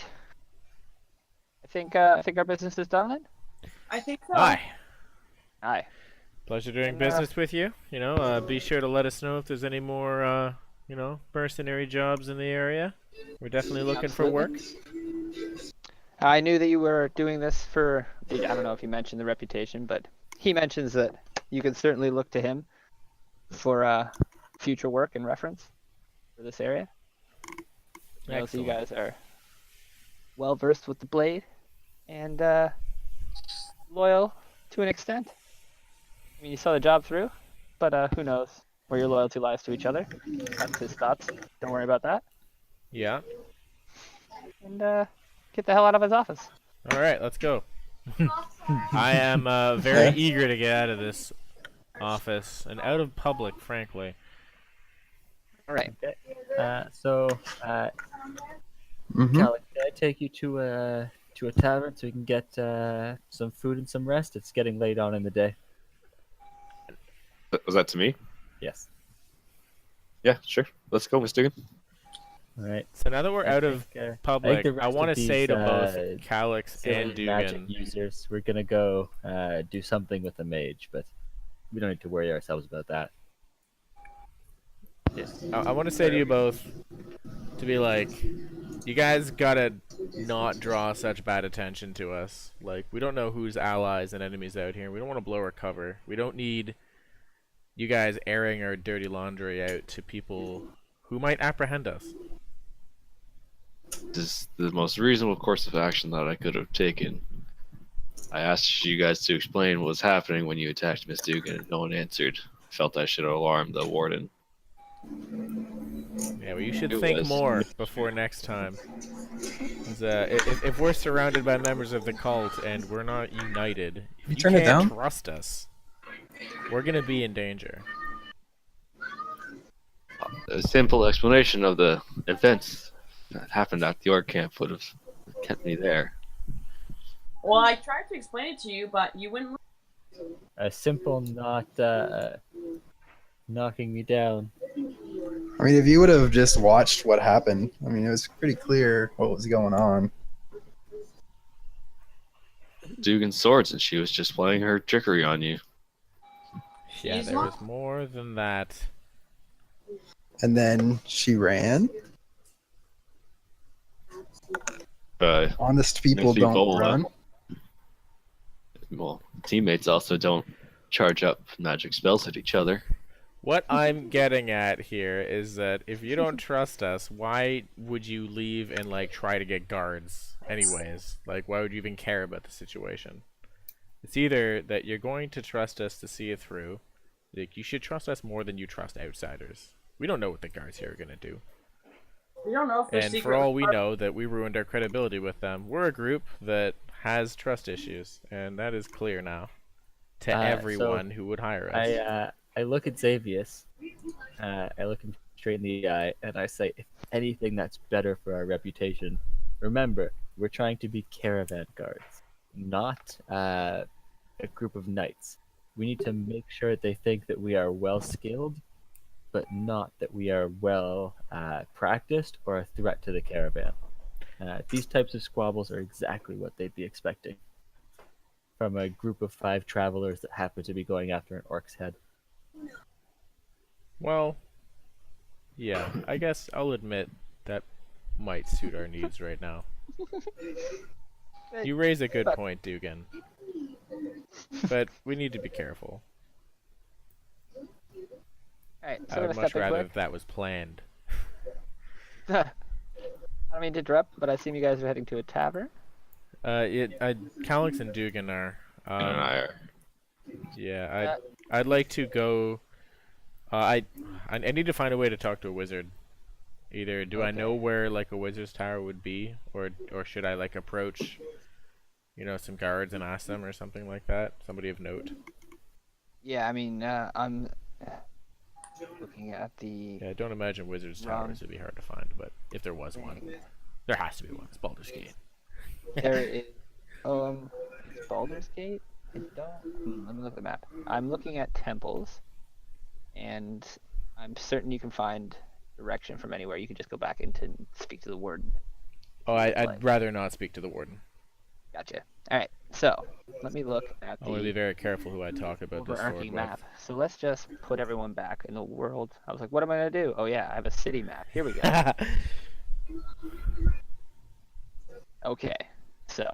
think our business is done then? I think so. Aye. Aye. Pleasure doing And, business with you. You know, be sure to let us know if there's any more, mercenary jobs in the area. We're definitely looking for work. I knew that you were doing this for, I don't know if you mentioned the reputation, but he mentions that you can certainly look to him for future work and reference for this area. He knows that you guys are well versed with the blade and loyal to an extent. I mean, you saw the job through, but who knows where your loyalty lies to each other. That's his thoughts. Don't worry about that. Yeah. And get the hell out of his office. All right, let's go. I am very eager to get out of this office and out of public, frankly. All right. Okay. So, Hmm. Callie, can I take you to a tavern so we can get some food and some rest? It's getting late on in the day. Was that to me? Yes. Yeah, sure. Let's go, Mr. Dugan. All right. So now that we're out of public, the I rest want of to say to these, both Calix silly and magic Dugan. users, we're gonna go do something with the mage, but we don't need to worry ourselves about that. I want to say to you both to be like, you guys gotta not draw such bad attention to us. Like, we don't know who's allies and enemies out here. We don't want to blow our cover. We don't need you guys airing our dirty laundry out to people who might apprehend us. This is the most reasonable course of action that I could have taken. I asked you guys to explain what was happening when you attacked Miss Dugan, and no one answered. I felt I should have alarmed the warden. Yeah, well, you should It think was. more before next time. 'Cause, if we're surrounded by members of the cult and we're not united, if You you turn it can't down? trust us, we're gonna be in danger. A simple explanation of the events that happened at the orc camp would have kept me there. Well, I tried to explain it to you, but you wouldn't. A simple not knocking me down. I mean, if you would have just watched what happened, I mean, it was pretty clear what was going on. Dugan's swords, and she was just playing her trickery on you. Yeah, She's there not- was more than that. And then she ran. Honest people Makes me don't bold, run. Well, teammates also don't charge up magic spells at each other. What I'm getting at here is that if you don't trust us, why would you leave and like try to get guards anyways? Like, why would you even care about the situation? It's either that you're going to trust us to see it through. Like, you should trust us more than you trust outsiders. We don't know what the guards here are gonna do. We don't know if they're And secret. for all we know, that we ruined our credibility with them. We're a group that has trust issues, and that is clear now to So everyone who would hire us. I look at Xavius, I look him straight in the eye, and I say, if anything that's better for our reputation, remember, we're trying to be caravan guards, not a group of knights. We need to make sure they think that we are well skilled, but not that we are well practiced or a threat to the caravan. These types of squabbles are exactly what they'd be expecting from a group of 5 travelers that happen to be going after an orc's head. Well, yeah, I guess I'll admit that might suit our needs right now. You raise a good point, Dugan. But we need to be careful. Alright, so I I'm would gonna much step in rather quick. if that was planned. I don't mean to interrupt, but I assume you guys are heading to a tavern. Calix and Dugan are. And I are. Yeah, I'd like to go. I need to find a way to talk to a wizard. Either do I know where like a wizard's tower would be, or should I like approach, some guards and ask them or something like that? Somebody of note. Yeah, I mean, I'm looking at the. Yeah, I don't imagine wizards' towers would be hard to find, but if there was one, there has to be one. It's Baldur's Gate. There is, Baldur's Gate. I don't. Let me look at the map. I'm looking at temples, and I'm certain you can find direction from anywhere. You can just go back in to speak to the warden. Oh, I'd rather not speak to the warden. Gotcha. All right. So let me look at I want to be the very careful who I talk about this sword overarching with. map. So let's just put everyone back in the world. I was like, what am I gonna do? Oh yeah, I have a city map. Here we go. Okay. So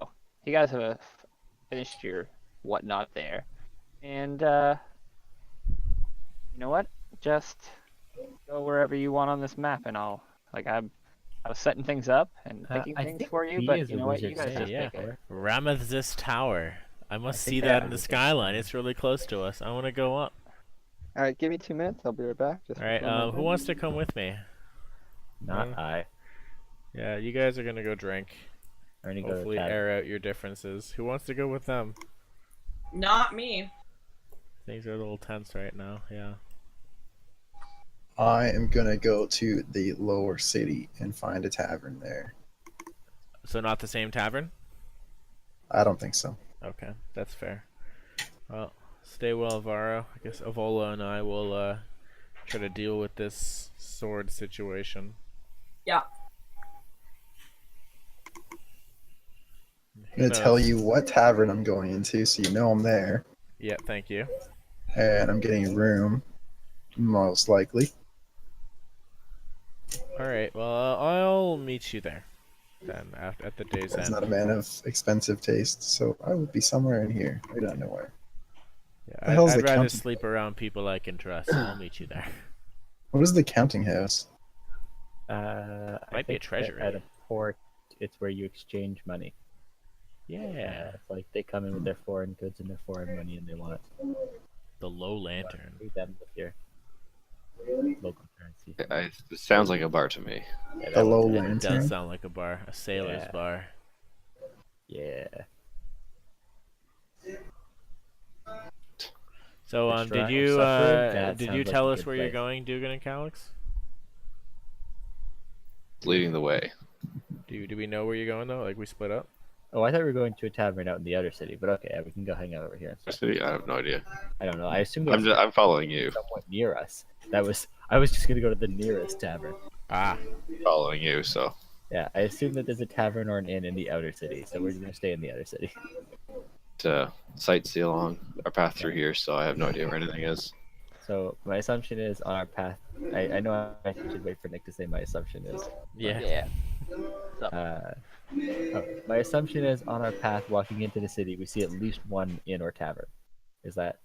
you guys have finished your whatnot there, and you know what? Just go wherever you want on this map, and I was setting things up and picking I things think for you, he but is you a know what? You wizard, guys so just yeah. pick it. Rameth's Tower. I must see think that I in the have it. skyline. It's really close to us. I want to go up. All right, give me 2 minutes. I'll be right back. Just All right. fill my Who head. wants to come with me? Not I. Yeah, you guys are gonna go drink. I'm gonna go to Hopefully, the tavern. air out your differences. Who wants to go with them? Not me. Things are a little tense right now. Yeah. I am gonna go to the lower city and find a tavern there. So not the same tavern? I don't think so. Okay, that's fair. Well, stay well, Varo. I guess Avola and I will try to deal with this sword situation. Yeah. I'm gonna tell you what tavern I'm going into, so you know I'm there, Yeah, thank you. and I'm getting a room, most likely. All right. Well, I'll meet you there then at the day's He's end. not a man of expensive taste, so I would be somewhere in here. I don't know where. Yeah, The hell's I'd the rather counting? sleep around people I can trust. So I'll meet you there. What is the counting house? I Might be a think treasury. At a port, it's where you exchange money. Yeah. It's like they come in with their foreign goods and their foreign money, and they want The Low Lantern. to them with your local currency. It sounds like a bar to me. Yeah, The that low one's- It does lantern? sound like a bar, a sailor's Yeah. bar. Yeah. So, did Restaurant of you suffering? That did sounds you like tell a us good where you're place. going, Dugan and Calix? Leading the way. Do we know where you're going though? Like we split up? Oh, I thought we were going to a tavern out in the other city, but okay, yeah, we can go hang out over here. And stuff. I have no idea. I don't know. I assumed it was I'm following you. somewhat near us. I was just gonna go to the nearest tavern. Ah, Following you. So Yeah, I assume that there's a tavern or an inn in the outer city, so we're gonna stay in the outer city. to sightsee along our path through here. So I have no idea where anything is. So my assumption is on our path. I know I should wait for Nick to say my assumption is. yeah. Yeah. My assumption is on our path walking into the city, we see at least one inn or tavern. Is that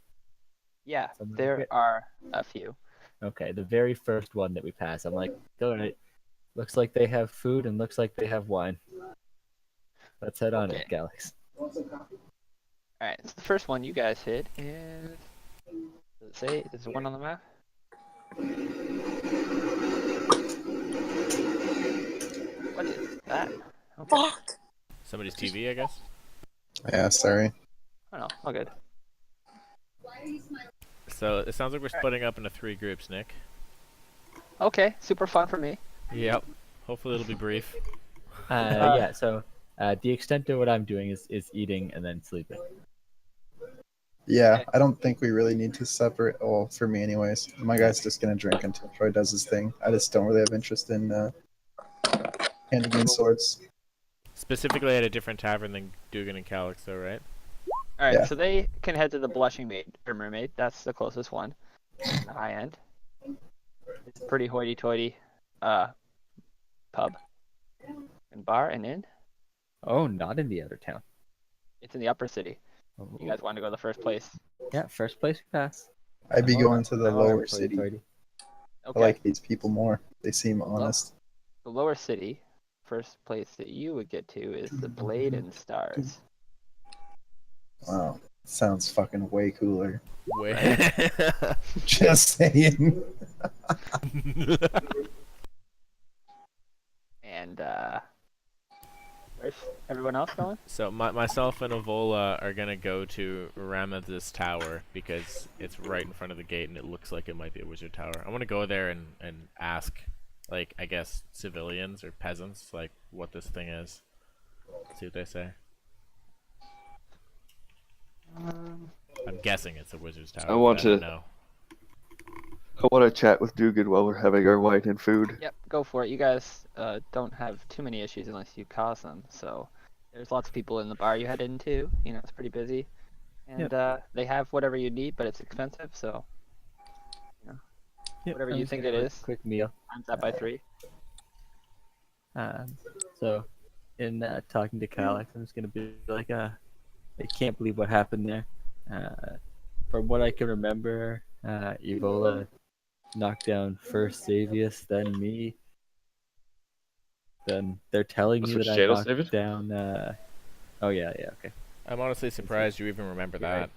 Yeah, something there like it? are a few. Okay? The very first one that we pass, I'm like, all right. Looks like they have food and looks like they have wine. Let's head on Okay. it, Galax. Alright, so the first one you guys hit is. Does it say there's one on the map? What is that? Okay. Fuck. Somebody's TV, I guess. Yeah, sorry. Oh no, all good. So it sounds like we're splitting up into 3 groups, Nick. Okay, super fun for me. Yep. Hopefully it'll be brief. Yeah. So the extent of what I'm doing is eating and then sleeping. Yeah, Okay. I don't think we really need to separate. Well, for me, anyways. My guy's just gonna drink until Troy does his thing. I just don't really have interest in handing in swords. Specifically at a different tavern than Dugan and Calix, though, right? Alright, Yeah. so they can head to the Blushing Maid or Mermaid. That's the closest one. On the high end. It's a pretty hoity-toity pub and bar and inn. Oh, not in the other town. It's in the upper city. Oh, You guys want to go to the first place? yeah, first place we pass. I'd be I'm going to the I'm all lower right, city. hoity-toity. Okay. I like these people more. They seem honest. The lower city, first place that you would get to is the Blade and Stars. Wow, sounds fucking way cooler. Wait. Just saying. And where's everyone else going? So myself and Avola are gonna go to Rameth's tower because it's right in front of the gate and it looks like it might be a wizard tower. I want to go there and ask, like, I guess civilians or peasants, like, what this thing is. See what they say. I'm guessing it's a wizard's tower. I want but I don't to- know. I want to chat with Dugan while we're having our wine and food. Yep, go for it. You guys don't have too many issues unless you cause them. So there's lots of people in the bar you head into. You know, it's pretty busy. And they have whatever you need, but it's expensive. So Yep, Whatever I'm you just think gonna it have a is. Quick meal. times that by 3. So, in talking to Calix, I'm just gonna be like, I can't believe what happened there. From what I can remember, Evola knocked down first Xavius, then me. Then they're telling me Switch that I channels, knocked David? down. Oh yeah, okay. I'm honestly surprised you even remember You're that. right.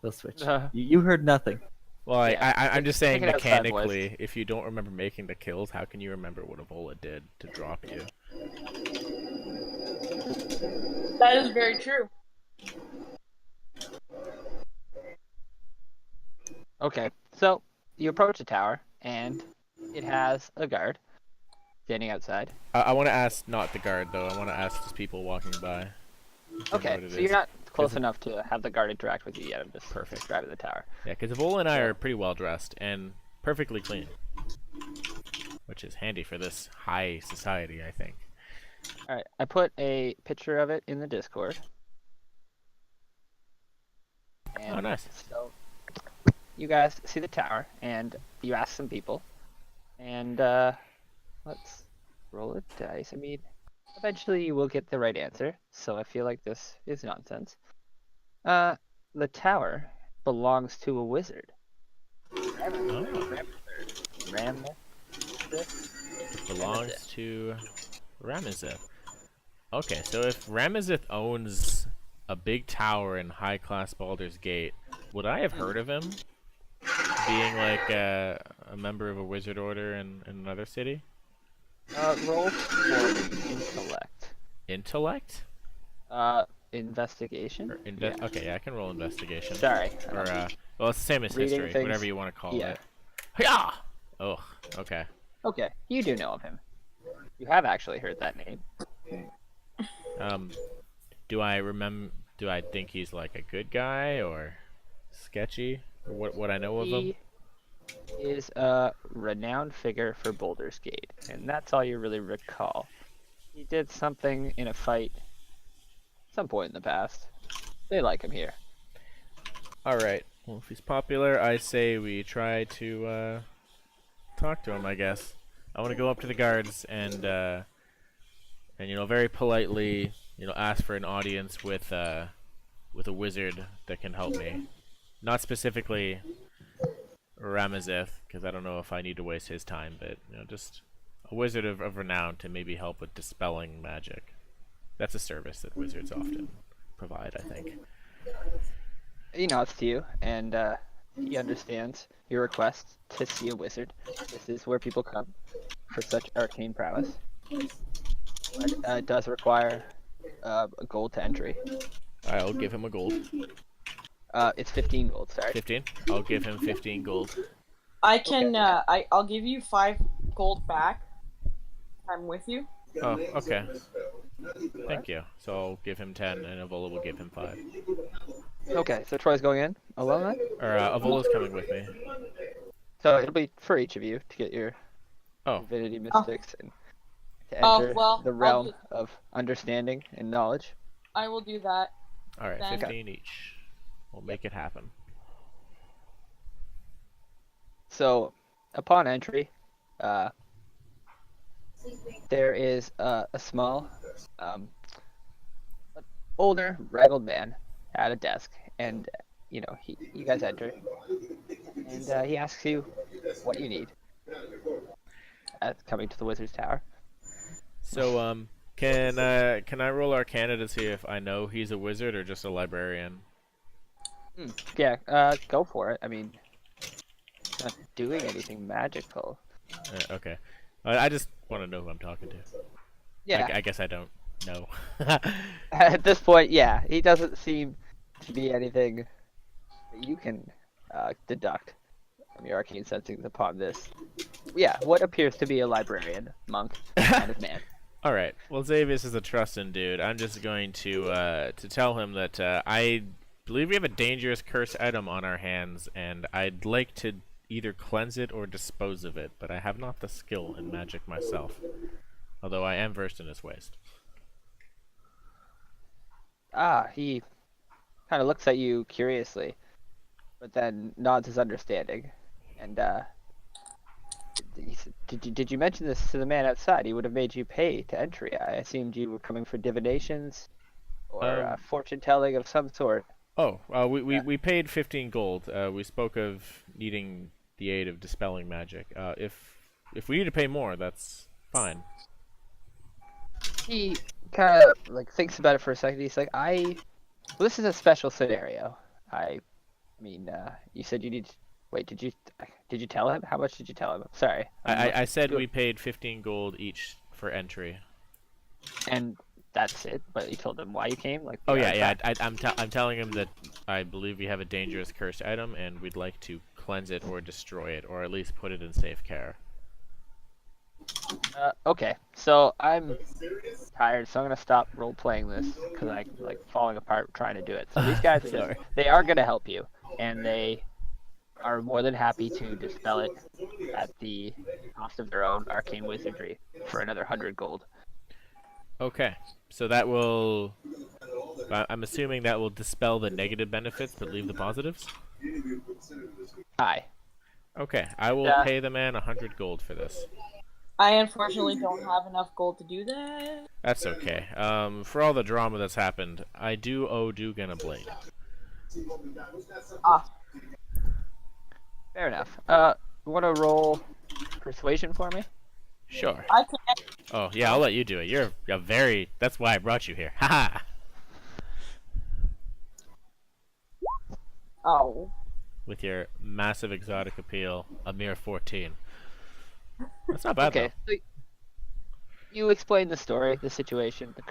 They'll switch. Uh. You heard nothing. Well, Yeah, I'm just saying take it outside, boys. mechanically, if you don't remember making the kills, how can you remember what Avola did to drop you? That is very true. Okay, so you approach the tower, and it has a guard standing outside. I want to ask not the guard though. I want to ask just people walking by. If they know Okay, what it so is. you're not close Is it- enough to have the guard interact with you yet. I'm just Perfect. describing the tower. Yeah, because Evola and I So- are pretty well dressed and perfectly clean, which is handy for this high society, I think. All right, I put a picture of it in the Discord. And Oh, nice. So you guys see the tower, and you ask some people, and let's roll a dice. I mean, eventually you will get the right answer, so I feel like this is nonsense. The tower belongs to a wizard. Oh. Ram. It belongs to Ramazith. Okay, so if Ramazith owns a big tower in high-class Baldur's Gate, would I have heard of him? Being like a member of a wizard order in another city? Roll for intellect. Intellect? Investigation. Or Yeah. Okay, yeah, I can roll investigation. Sorry. Or well, it's the same as Reading history, things- whatever you want to call yeah. it. Yeah. Oh, okay. Okay, you do know of him. You have actually heard that name. Do I remember? Do I think he's like a good guy or sketchy? Or what I know of him? He is a renowned figure for Baldur's Gate, and that's all you really recall. He did something in a fight some point in the past. They like him here. All right. Well, if he's popular, I say we try to talk to him. I guess I want to go up to the guards and very politely ask for an audience with a wizard that can help me. Not specifically Ramazith, because I don't know if I need to waste his time, but just a wizard of renown to maybe help with dispelling magic. That's a service that wizards often provide, I think. He nods to you, and he understands your request to see a wizard. This is where people come for such arcane prowess. But it does require a gold to entry. I'll give him a gold. It's 15 gold, sorry. 15? I'll give him 15 gold. I can. I'll give you 5 gold back. I'm with you. Oh, okay. Thank you. So I'll give him 10, and Avola will give him 5. Okay, so Troy's going in alone then? Or Avola's coming with me. So it'll be for each of you to get your Oh, divinity mystics and to Oh, enter well, the I'll realm do- of understanding and knowledge. I will do that. all right, Then- 15 each. We'll make it happen. So upon entry, there is a small, older, ragged man at a desk, and you guys enter, and he asks you what you need. Coming to the wizard's tower. So, can I roll Arcana to see if I know he's a wizard or just a librarian? Yeah, go for it. I mean, he's not doing anything magical. Okay. I just want to know who I'm talking to. Yeah. I guess I don't know. At this point, yeah, he doesn't seem to be anything that you can deduct from your arcane sensings upon this. Yeah, what appears to be a librarian, monk, kind of man. All right. Well, Xavius is a trusting dude. I'm just going to tell him that I believe we have a dangerous cursed item on our hands, and I'd like to either cleanse it or dispose of it, but I have not the skill in magic myself. Although I am versed in its waste. He kind of looks at you curiously, but then nods his understanding. And he said, did you mention this to the man outside? He would have made you pay to entry. I assumed you were coming for divinations or fortune telling of some sort. Oh, we paid 15 gold. We spoke of needing the aid of dispelling magic. If we need to pay more, that's fine. He kind of thinks about it for a second. He's like, well, this is a special scenario. I mean, you said you need. Wait, did you tell him? How much did you tell him? Sorry. I said we paid 15 gold each for entry. And that's it. But you told him why you came. Oh yeah. I'm telling him that I believe we have a dangerous cursed item, and we'd like to cleanse it or destroy it, or at least put it in safe care. Okay, so I'm tired, so I'm gonna stop role playing this because I'm like falling apart trying to do it. So these guys are Sorry. they are gonna help you, and they are more than happy to dispel it at the cost of their own arcane wizardry for another 100 gold. Okay, so that will. I'm assuming that will dispel the negative benefits, but leave the positives. Aye. Okay, I will pay the man 100 gold for this. I unfortunately don't have enough gold to do that. That's okay. For all the drama that's happened, I do owe Dugan a blade. Ah, Fair enough. Want to roll persuasion for me? Sure. I can. Oh yeah, I'll let you do it. You're a very. That's why I brought you here. Haha. Oh. With your massive exotic appeal, a mere 14. That's not bad Okay. So you explain the story, the situation, the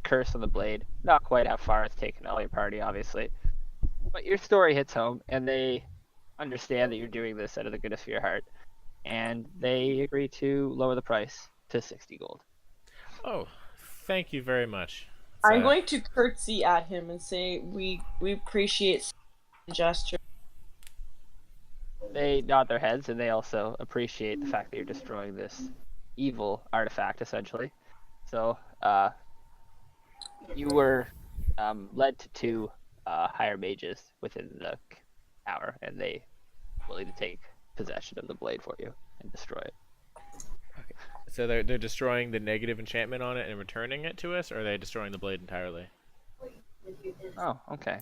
curse on the blade. Not quite how far it's taken all your party, obviously, but your story hits home, and they understand that you're doing this out of the goodness of your heart, and they agree to lower the price to 60 gold. though. Oh, thank you very much. I'm going to curtsy at him and say we appreciate the gesture. They nod their heads, and they also appreciate the fact that you're destroying this evil artifact, essentially. So, you were led to two higher mages within the tower, and they are willing to take possession of the blade for you and destroy it. So they're destroying the negative enchantment on it and returning it to us, or are they destroying the blade entirely? Oh, okay.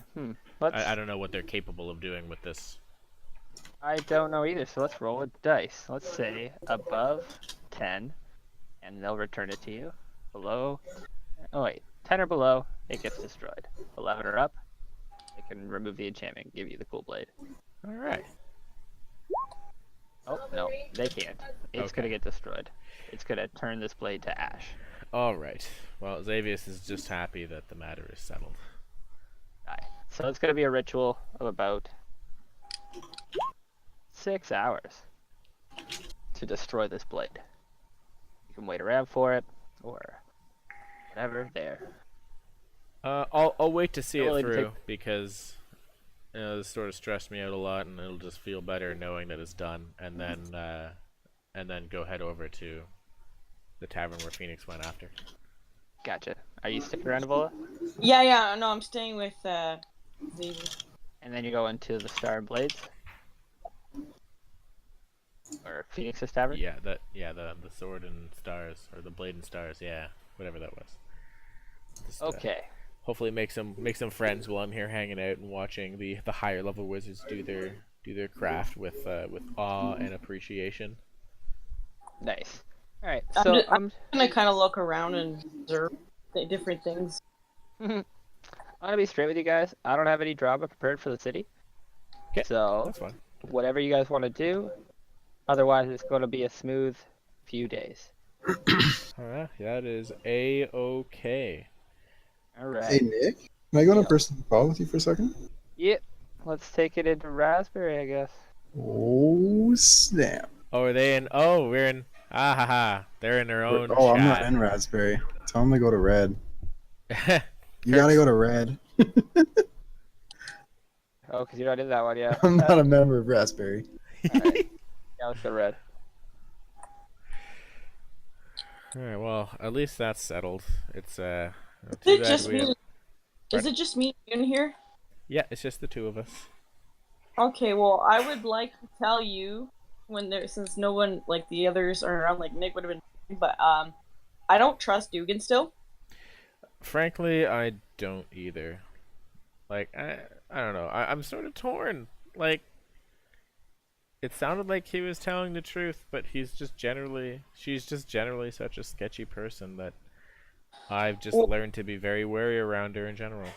I don't know what they're capable of doing with this. I don't know either, so let's roll a dice. Let's say above 10, and they'll return it to you. Below, 10 or below, it gets destroyed. 11 or up, they can remove the enchantment and give you the cool blade. All right. Oh, no, they can't. It's Okay. gonna get destroyed. It's gonna turn this blade to ash. All right. Well, Xavius is just happy that the matter is settled. Aye. So it's gonna be a ritual of about 6 hours to destroy this blade. You can wait around for it, or whatever. There. I'll wait to see it Willing to through because this sort of stressed me out a lot, and it'll just feel better knowing that it's done, and then go head over to the tavern where Phoenix went after. Gotcha. Are you sticking around, Avola? Yeah. No, I'm staying with Xavier. And then you go into the Star and Blades? Or Phoenix's Tavern? Yeah, the sword and stars, or the blade and stars, yeah, whatever that was. Just, Okay. hopefully make some friends while I'm here hanging out and watching the higher level wizards do their craft with awe and appreciation. Nice. Alright, I'm so just- I'm gonna kind of look around and observe the different things. I'm gonna be straight with you guys. I don't have any drama prepared for the city. 'Kay, So That's fine. whatever you guys want to do. Otherwise, it's going to be a smooth few days. Alright, that is A-okay. All right. Hey Nick, can I go on a Yeah. personal call with you for a second? Yep. Let's take it into Raspberry, I guess. Oh snap! Oh, are they in? Oh, we're in. Ah ha ha. They're in their own Oh, I'm not chat. in Raspberry. Tell them to go to Red. You gotta go to Red. Oh, because you're not in that one, yeah. I'm not a member of Raspberry. Alright. Yeah, let's go red. Alright, well, at least that's settled. It's Is too it bad just we me? have... Is it just me in here? Yeah, it's just the two of us. Okay, well, I would like to tell you since no one like the others are around, like Nick would have been, but I don't trust Dugan still. Frankly, I don't either. Like, I don't know. I'm sort of torn. Like, it sounded like he was telling the truth, but she's just generally such a sketchy person that I've just Well- learned to be very wary around her in general.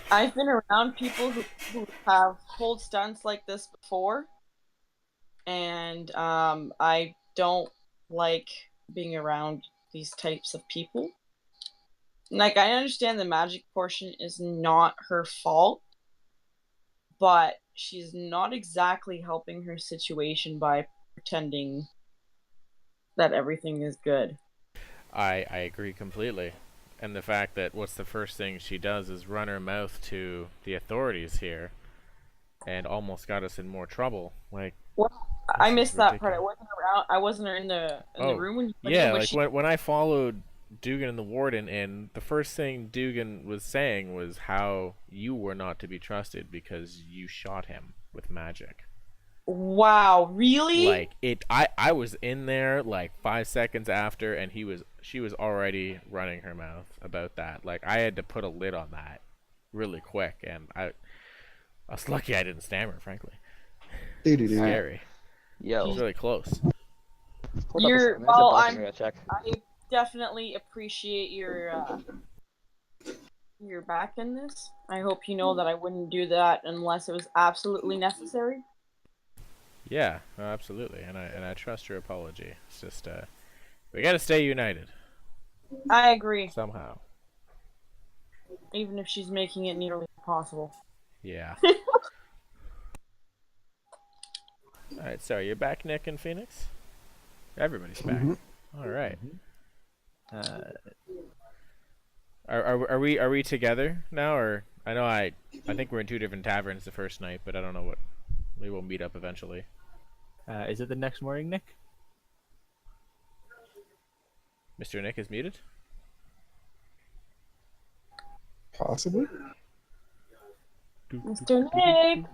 I've been around people who have pulled stunts like this before, and I don't like being around these types of people. Like, I understand the magic portion is not her fault, but she's not exactly helping her situation by pretending that everything is good. I agree completely. And the fact that what's the first thing she does is run her mouth to the authorities here and almost got us in more trouble. Like, What? this I is missed that part. I ridiculous. wasn't around. I wasn't in the Oh, room when you went yeah, in, was like she... when I followed Dugan and the warden in, the first thing Dugan was saying was how you were not to be trusted because you shot him with magic. Wow, really? Like I was in there like 5 seconds after, and she was already running her mouth about that. Like I had to put a lid on that really quick, and I was lucky I didn't stammer, frankly. Doo-doo-doo. Scary. It Yo, was really close. hold up a second. There's a Well, boss I'm gonna check. I definitely appreciate your back in this. I hope you know that I wouldn't do that unless it was absolutely necessary. Yeah, no, absolutely, and I trust your apology. It's just we gotta stay united I agree, somehow. even if she's making it nearly impossible. Yeah. All right, so you're back, Nick and Phoenix. Everybody's back. Mhm. All right. Uh, Are we together now, or I think we're in two different taverns the first night, but I don't know what. Maybe we'll meet up eventually. is it the next morning, Nick? Mr. Nick is muted. Possibly. Mr. Nick!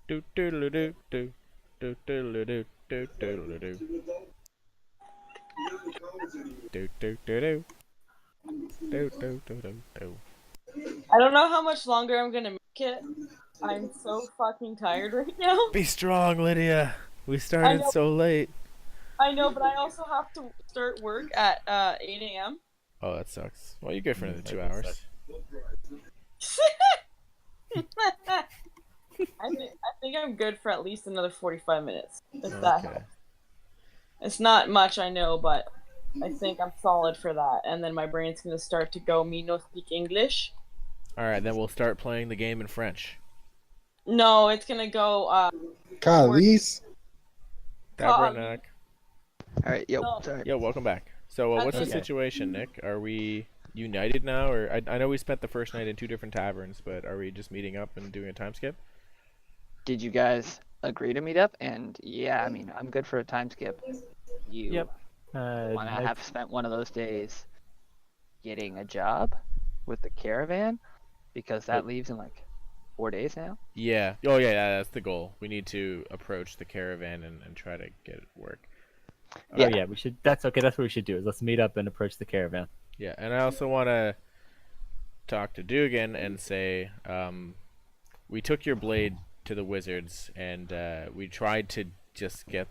Do do do do do do do do do do do do do do do. I don't know how much longer I'm gonna make it. I'm so fucking tired right now. Be strong, Lydia. We I started know. so late. I know, but I also have to start work at 8 a.m. Oh, that sucks. Well, you're good for another That 2 does hours. I think I'm good for at least another 45 minutes. If that Okay. helps. It's not much, I know, but I think I'm solid for that. And then my brain's gonna start to go, me no speak English. All right, then we'll start playing the game in French. No, it's gonna go, Calice. Tabernacle. All right, yo, No. sorry. Yo, welcome back. So, what's the Okay. situation, Nick? Are we united now, or I know we spent the first night in two different taverns, but are we just meeting up and doing a time skip? Did you guys agree to meet up? And yeah, I mean, I'm good for a time skip. You Yep. want to Nick- have spent one of those days getting a job with the caravan? Because that leaves in like 4 days now. Yeah. Oh, yeah, that's the goal. We need to approach the caravan and try to get it work. Oh yeah, we should. That's okay. That's what we should do. Is let's meet up and approach the caravan. Yeah, and I also want to talk to Dugan and say, we took your blade to the wizards, and we tried to just get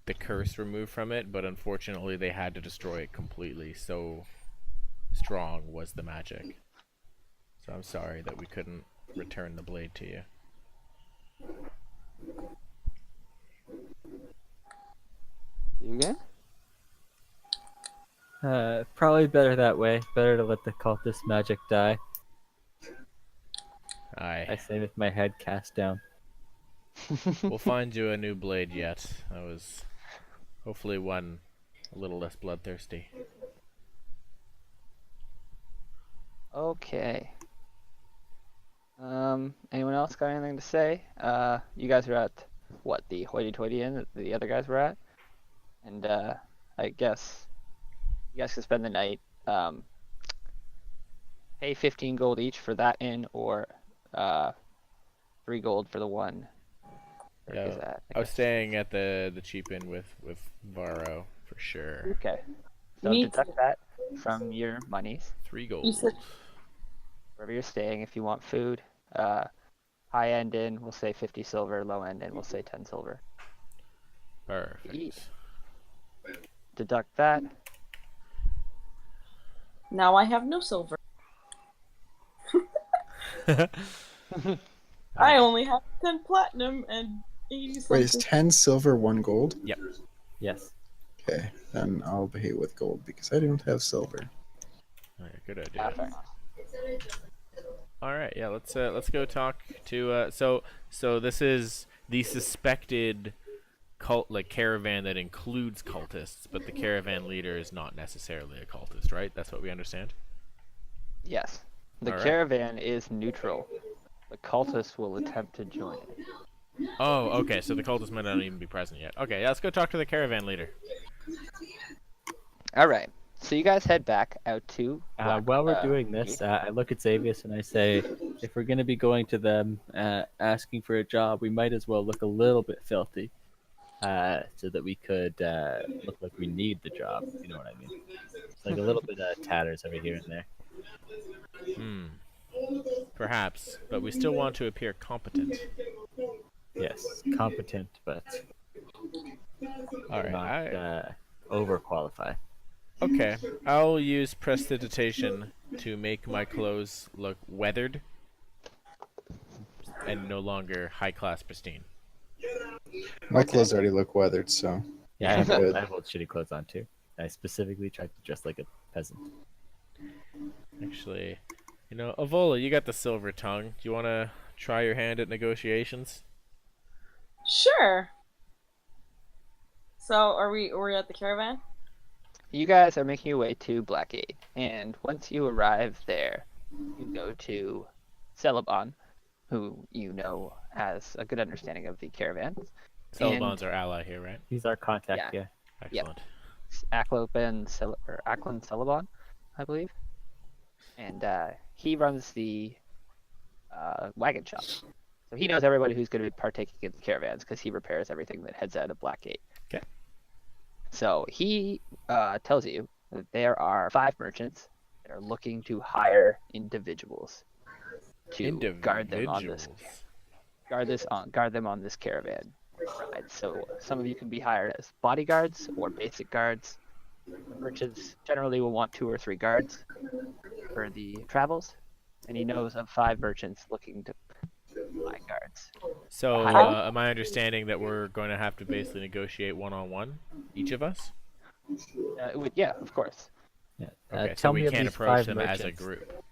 the curse removed from it, but unfortunately they had to destroy it completely. So strong was the magic. So I'm sorry that we couldn't return the blade to you. You again? Probably better that way. Better to let the cultist magic die. I Aye. say with my head cast down. We'll find you a new blade yet. That was hopefully one a little less bloodthirsty. Okay. Anyone else got anything to say? You guys are at what, the hoity-toity inn that the other guys were at? And I guess you guys can spend the night. Pay 15 gold each for that inn, or 3 gold for the one. Where is Yeah, that? I was staying at the cheap inn with Varro for sure. Okay. So Me deduct that from your monies. 3 You gold. said- Wherever you're staying, if you want food. High end inn, we'll say 50 silver. Low end inn, we'll say 10 silver. Perfect. Deduct that. Now I have no silver. I only have 10 platinum and 80 Wait, is something. 10 silver 1 gold? Yes. Okay, then I'll pay with gold because I don't have silver. Alright, good Ah, idea. fair enough. All right, yeah, let's go talk to so this is the suspected cult like caravan that includes cultists, but the caravan leader is not necessarily a cultist, right? That's what we understand. Yes. The All right. caravan is neutral. The cultists will attempt to join it. Oh, okay, so the cultists might not even be present yet. Okay, yeah, let's go talk to the caravan leader. All right. So you guys head back out to While we're doing this, I look at Xavius and I say, if we're going to be going to them asking for a job, we might as well look a little bit filthy so that we could look like we need the job. You know what I mean? It's like a little bit of tatters over here and there. Hmm. Perhaps, but we still want to appear competent. Yes, competent, but All right. not overqualified. Okay, I'll use prestidigitation to make my clothes look weathered and no longer high class pristine. My clothes already look weathered, so Yeah, I have, Good. I have old shitty clothes on too. I specifically tried to dress like a peasant. Actually, you know, Avola, you got the silver tongue. Do you want to try your hand at negotiations? Sure. So are we at the caravan? You guys are making your way to Blackgate, and once you arrive there, you go to Celebon, who you know has a good understanding of the caravans. Celebon's our ally here, right? He's our contact, yeah. Excellent. Aklopen or Aklin Celebon, I believe. And he runs the wagon shop. So he knows everybody who's going to be partaking in the caravans because he repairs everything that heads out of Blackgate. Okay. So he tells you that there are 5 merchants that are looking to hire individuals to guard them on this caravan ride. So some of you can be hired as bodyguards or basic guards. The merchants generally will want 2 or 3 guards for the travels, and he knows of 5 merchants looking to buy guards. So, am I understanding that we're going to have to basically negotiate one-on-one, each of us? Yeah, of course. Yeah. Okay, so Tell we me of can't these approach 5 them as a merchants. group.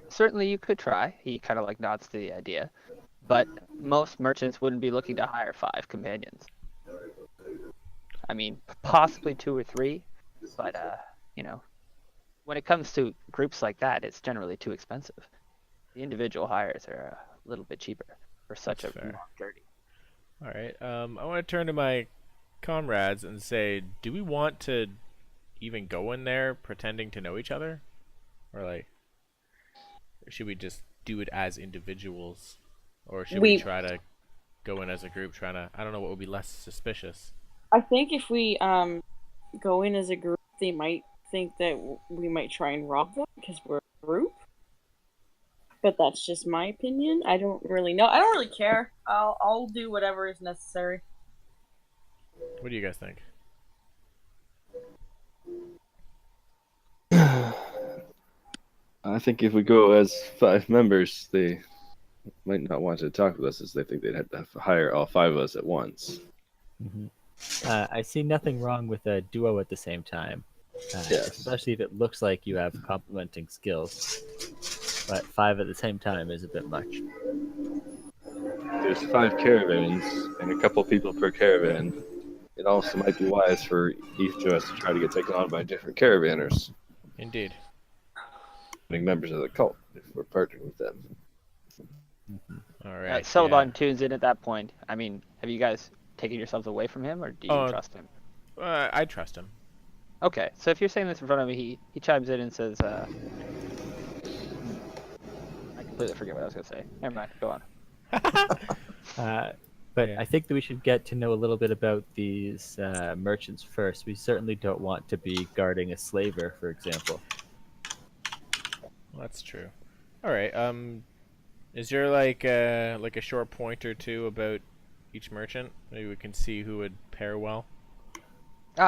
Certainly you could try. He kind of like nods to the idea, but most merchants wouldn't be looking to hire 5 companions. I mean, possibly 2 or 3, but you know, when it comes to groups like that, it's generally too expensive. The individual hires are a little bit cheaper for such That's a fair. long journey. All right. I want to turn to my comrades and say, do we want to even go in there pretending to know each other, or like, or should we just do it as individuals, or should we try to go in as a group, trying to? I don't know what would be less suspicious. I think if we go in as a group, they might think that we might try and rob them because we're a group. But that's just my opinion. I don't really know. I don't really care. I'll do whatever is necessary. What do you guys think? I think if we go as 5 members, they might not want to talk with us, as they think they'd have to hire all 5 of us at once. Mm-hmm. I see nothing wrong with a duo at the same time, Yes. especially if it looks like you have complementing skills. But 5 at the same time is a bit much. There's 5 caravans and a couple people per caravan. It also might be wise for each of us to try to get taken on by different caravanners, Indeed. being members of the cult if we're partnering with them. All right. Celadon tunes in at that point. I mean, have you guys taken yourselves away from him, or do you trust him? I trust him. Okay, so if you're saying this in front of me, he chimes in and says, I completely forget what I was going to say. Never mind, go on. But I think that we should get to know a little bit about these merchants first. We certainly don't want to be guarding a slaver, for example. Well, that's true. All right. Is there like a short point or two about each merchant? Maybe we can see who would pair well.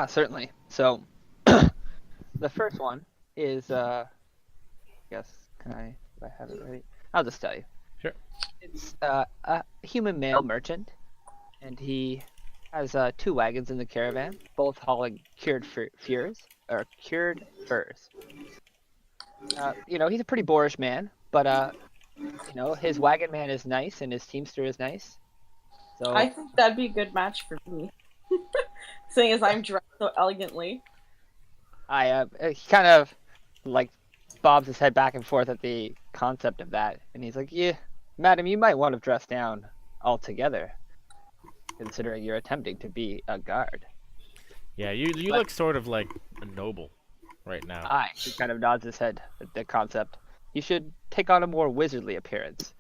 Certainly. So, the first one is, I guess, do I have it ready? I'll just tell you. Sure. It's a human male merchant, and he has 2 wagons in the caravan, both hauling cured furs. He's a pretty boorish man, but his wagon man is nice and his teamster is nice. I So think that'd be a good match for me, seeing as I'm dressed so elegantly. he kind of like bobs his head back and forth at the concept of that, and he's like, "Yeah, madam, you might want to dress down altogether, considering you're attempting to be a guard." Yeah, you But look sort of like a noble right now. he kind of nods his head at the concept. You should take on a more wizardly appearance.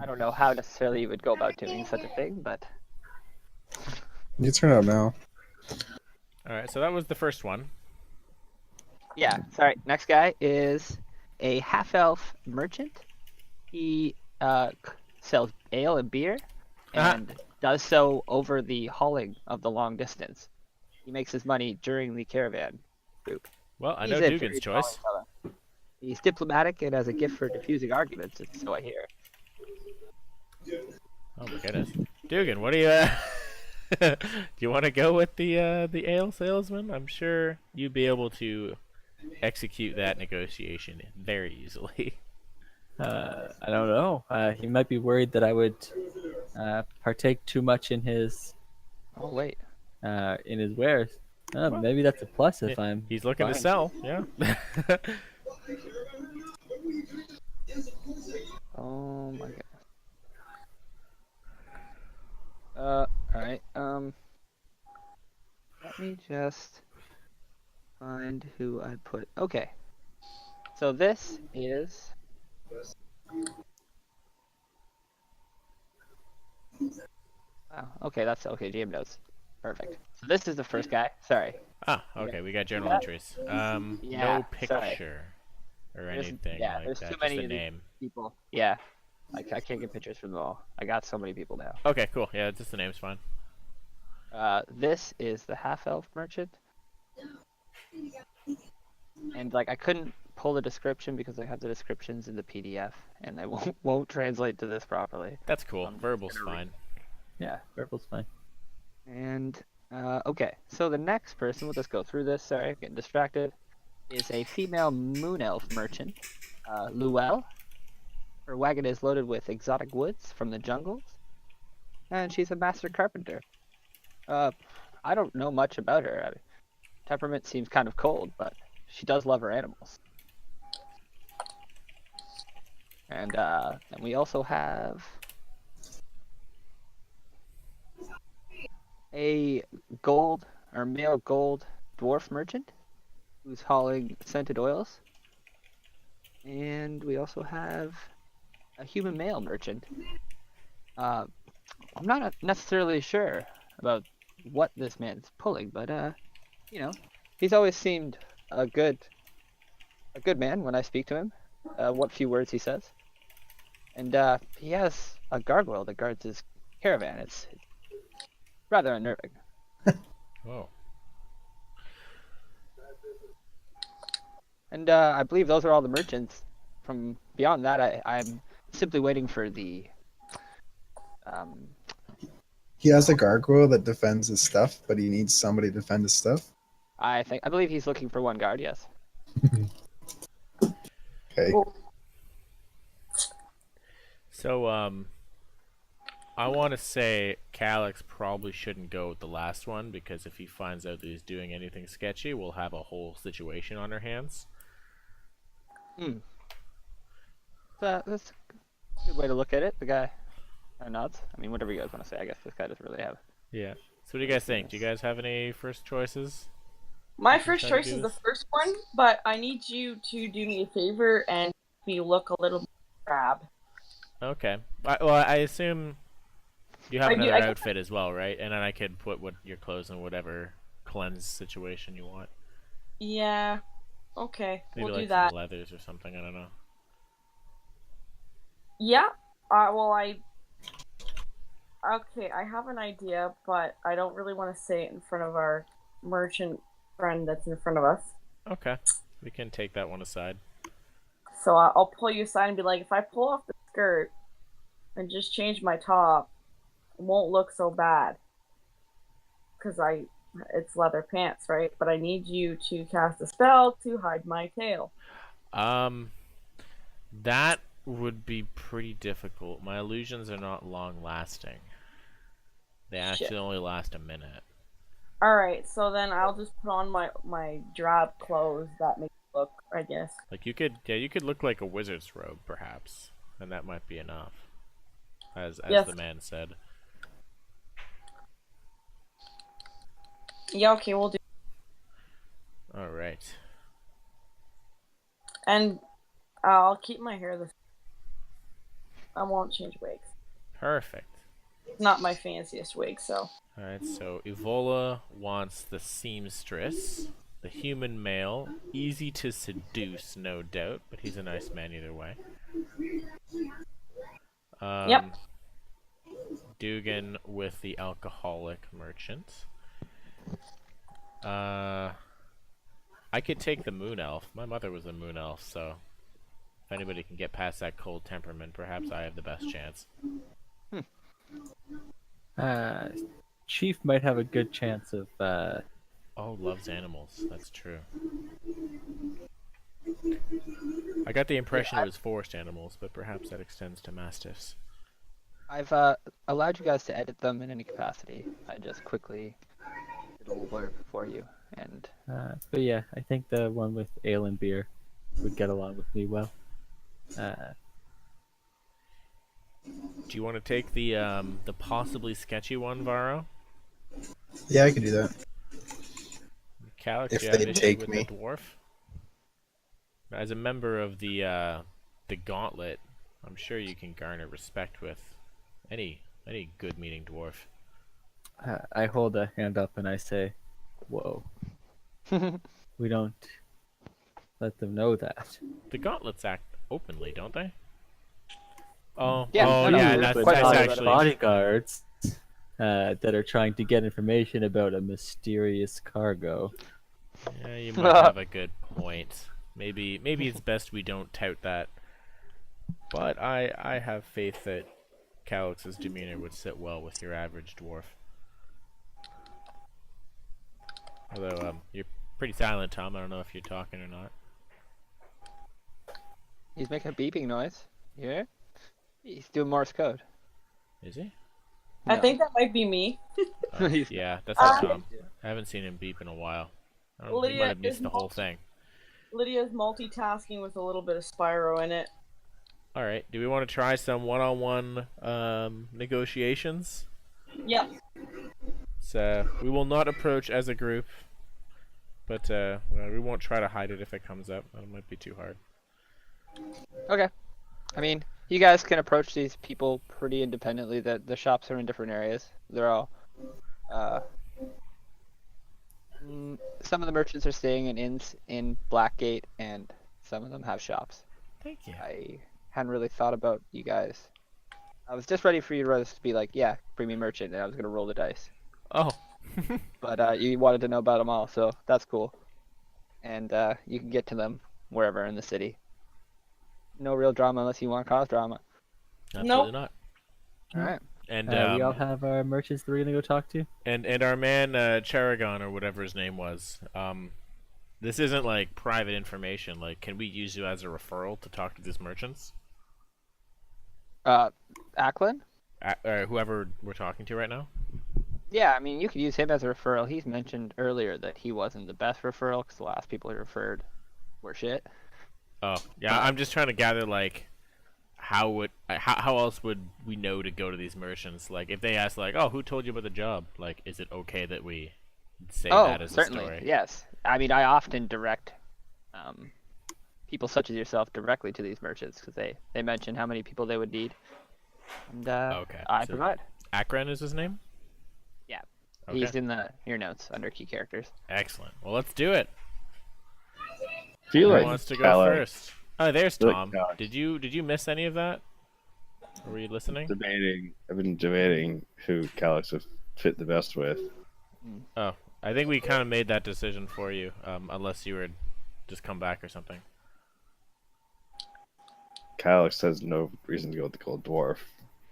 I don't know how necessarily you would go about doing such a thing, but You turn out now. All right, so that was the first one. yeah. Sorry. Next guy is a half-elf merchant. He sells ale and beer, and does so over the hauling of the long distance. He makes his money during the caravan group. Well, I He's know a Dugan's very choice. charming fellow. He's diplomatic and has a gift for diffusing arguments, so I hear. Oh my goodness, Dugan, what do you? Do you want to go with the ale salesman? I'm sure you'd be able to execute that negotiation very easily. I don't know. He might be worried that I would partake too much Oh wait. in his wares. Well, Maybe that's a plus if I'm. He's looking to Fine. sell. Yeah. Oh my god. All right. Let me just find who I put. Okay. So this is. Oh, okay, that's okay. GM notes. Perfect. So this is the first guy. Sorry. Okay. We got journal Yeah. entries. Yeah, No sorry. picture or There's, anything yeah, like there's that. too Just many the of these name. people. Yeah. Like I can't get pictures from them all. I got so many people now. Okay, cool. Yeah, just the name's fine. This is the half elf merchant. And like I couldn't pull the description because I have the descriptions in the PDF and they won't translate to this properly. That's cool. I'm Verbal's gonna read. fine. Yeah, purple's fine. And okay, so the next person, we'll just go through this. Sorry, I'm getting distracted. Is a female moon elf merchant, Luelle. Her wagon is loaded with exotic woods from the jungles, and she's a master carpenter. I don't know much about her. Temperament seems kind of cold, but she does love her animals. And we also have a male gold dwarf merchant who's hauling scented oils. And we also have a human male merchant. I'm not necessarily sure about what this man's pulling, but he's always seemed a good man when I speak to him. What few words he says, and he has a gargoyle that guards his caravan. It's rather unnerving. Whoa. And I believe those are all the merchants. From beyond that, I'm simply waiting for the. He has a gargoyle that defends his stuff, but he needs somebody to defend his stuff. I believe he's looking for one guard. Yes. Okay. So, I want to say Calyx probably shouldn't go with the last one because if he finds out that he's doing anything sketchy, we'll have a whole situation on our hands. That's a good way to look at it. The guy nods. I mean, whatever you guys want to say. I guess this guy doesn't really have. Yeah. So what do you guys think? Do you guys have any first choices? My You can first try to choice do is the this. first one, but I need you to do me a favor and make me look a little drab. Okay. I assume you have I do- another I- outfit as well, right? And then I could put your clothes in whatever cleanse situation you want. Yeah. Okay, Maybe we'll like do that. some leathers or something. I don't know. Yeah. Okay, I have an idea, but I don't really want to say it in front of our merchant friend that's in front of us. Okay. We can take that one aside. So I'll pull you aside and be like, if I pull off the skirt and just change my top, it won't look so bad. Because it's leather pants, right? But I need you to cast a spell to hide my tail. Um, that would be pretty difficult. My illusions are not long lasting. They actually Shit. only last a minute. Alright, so then I'll just put on my drab clothes that make it look, I guess. Like you could look like a wizard's robe, perhaps, and that might be enough. As Yes. the man said. Yeah, okay, we'll do. All right. And I'll keep my hair the. I won't change wigs. Perfect. It's not my fanciest wig, so. All right. So Evola wants the seamstress, the human male, easy to seduce, no doubt, but he's a nice man either way. Yep. Dugan with the alcoholic merchant. I could take the moon elf. My mother was a moon elf, so if anybody can get past that cold temperament, perhaps I have the best chance. Chief might have a good chance of. Oh, loves animals. That's true. I got the impression it was forest animals, but perhaps that extends to mastiffs. I've allowed you guys to edit them in any capacity. I just quickly did a little blurb for you, and But yeah, I think the one with ale and beer would get along with me well. Do you want to take the possibly sketchy one, Varro? Yeah, I can do that. Calix, If do you have they an issue take with me. the dwarf? As a member of the gauntlet, I'm sure you can garner respect with any good-meaning dwarf. I hold a hand up and I say, "Whoa, we don't let them know that." The gauntlets act openly, don't they? Oh, Yeah, oh no, yeah, we're that's quite positive actually. bodyguards that are trying to get information about a mysterious cargo. Yeah, you might have a good point. Maybe it's best we don't tout that. But I have faith that Calix's demeanor would sit well with your average dwarf. Although you're pretty silent, Tom. I don't know if you're talking or not. he's making a beeping noise. You hear? He's doing Morse code. Is he? I No. think that might be me. Oh, He's yeah, that's not Uh, Tom. I haven't seen him beep in a while. I don't know, he Lydia might have missed is the whole multi- thing. Lydia's multitasking with a little bit of Spyro in it. All right. Do we want to try some one-on-one negotiations? Yep. So we will not approach as a group, but well, we won't try to hide it if it comes up. That might be too hard. Okay. I mean, you guys can approach these people pretty independently. The shops are in different areas. They're all. Some of the merchants are staying in inns in Blackgate, and some of them have shops. Thank you. I hadn't really thought about you guys. I was just ready for you to be like, yeah, bring me merchant, and I was gonna roll the dice. Oh. But you wanted to know about them all, so that's cool. And you can get to them wherever in the city. No real drama unless you want to cause drama. Absolutely not. All right. And We all have our merchants that we're gonna go talk to. and our man Charagon or whatever his name was. This isn't like private information. Like, can we use you as a referral to talk to these merchants? Ackland? Whoever we're talking to right now. Yeah, I mean, you could use him as a referral. He's mentioned earlier that he wasn't the best referral because the last people he referred were shit. Oh, yeah. I'm just trying to gather like how else would we know to go to these merchants? Like, if they ask like, "Oh, who told you about the job?" Like, is it okay that we say that as certainly, a story? yes. I mean, I often direct people such as yourself directly to these merchants because they mention how many people they would need, and Okay. I So provide. Akron is his name? Yeah, Okay. he's in your notes under key characters. Excellent. Well, let's do it. Feel Who like wants to go Calix first? Oh, there's Feel like Tom. Calix. Did you miss any of that? Or were you listening? I've been debating who Calix would fit the best with. Oh, I think we kind of made that decision for you, unless you were just come back or something. Calix has no reason to go with the gold dwarf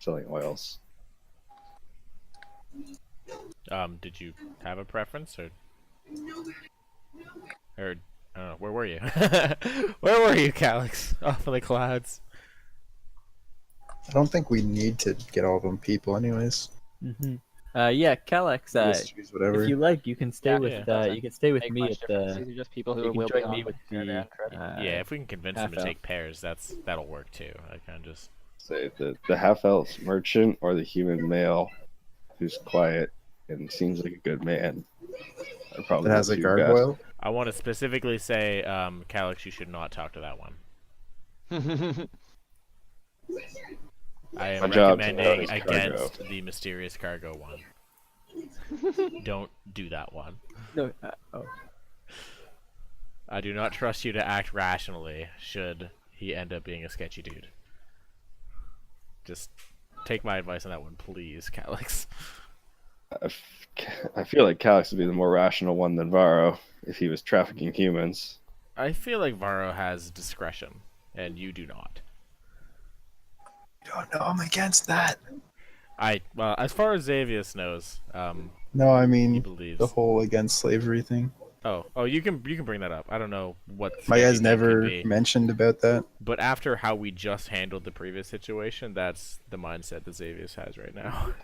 selling oils. Did you have a preference, or I don't know. Where were you? Where were you, Calyx? Off in the clouds. I don't think we need to get all of them people, anyways. Mm-hmm. Yeah, Calyx. Just choose whatever. If you like, you can stay Yeah, with yeah. doesn't you can stay with make me much at difference. the. These are just people who You can will be join on me with the. caravan already. Yeah, if we can convince them to half-elf. take pairs, that'll work too. I kind of just. Say the half elf merchant or the human male who's quiet and seems like a good man are probably That has the a two gargoyle. I want to specifically say, Calyx, you should not talk to that one. I am My job's to recommending manage cargo. against the mysterious cargo one. Don't do that one. No. Oh. I do not trust you to act rationally should he end up being a sketchy dude. Just take my advice on that one, please, Calyx. I feel like Calyx would be the more rational one than Varro if he was trafficking humans. I feel like Varro has discretion, and you do not. You don't know I'm against that. Well, as far as Xavius knows, No, I he mean believes. the whole against slavery thing. Oh, you can bring that up. I don't know what. My sketchy guys thing never could be. mentioned about that. But after how we just handled the previous situation, that's the mindset that Xavius has right now.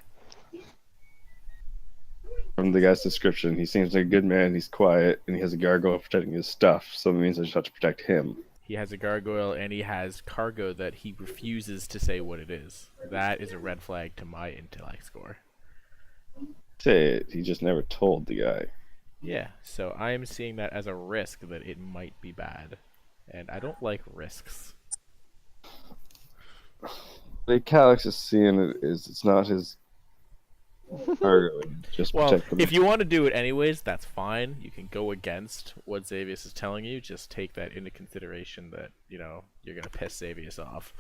From the guy's description, he seems like a good man, he's quiet, and he has a gargoyle protecting his stuff, so it means I just have to protect him. He has a gargoyle and he has cargo that he refuses to say what it is. That is a red flag to my intellect score. Say it, he just never told the guy. Yeah, so I am seeing that as a risk that it might be bad. And I don't like risks. The Calyx is seeing it is it's not his cargo, just Well, protect them. if you want to do it anyways, that's fine. You can go against what Xavius is telling you. Just take that into consideration that, you're going to piss Xavius off.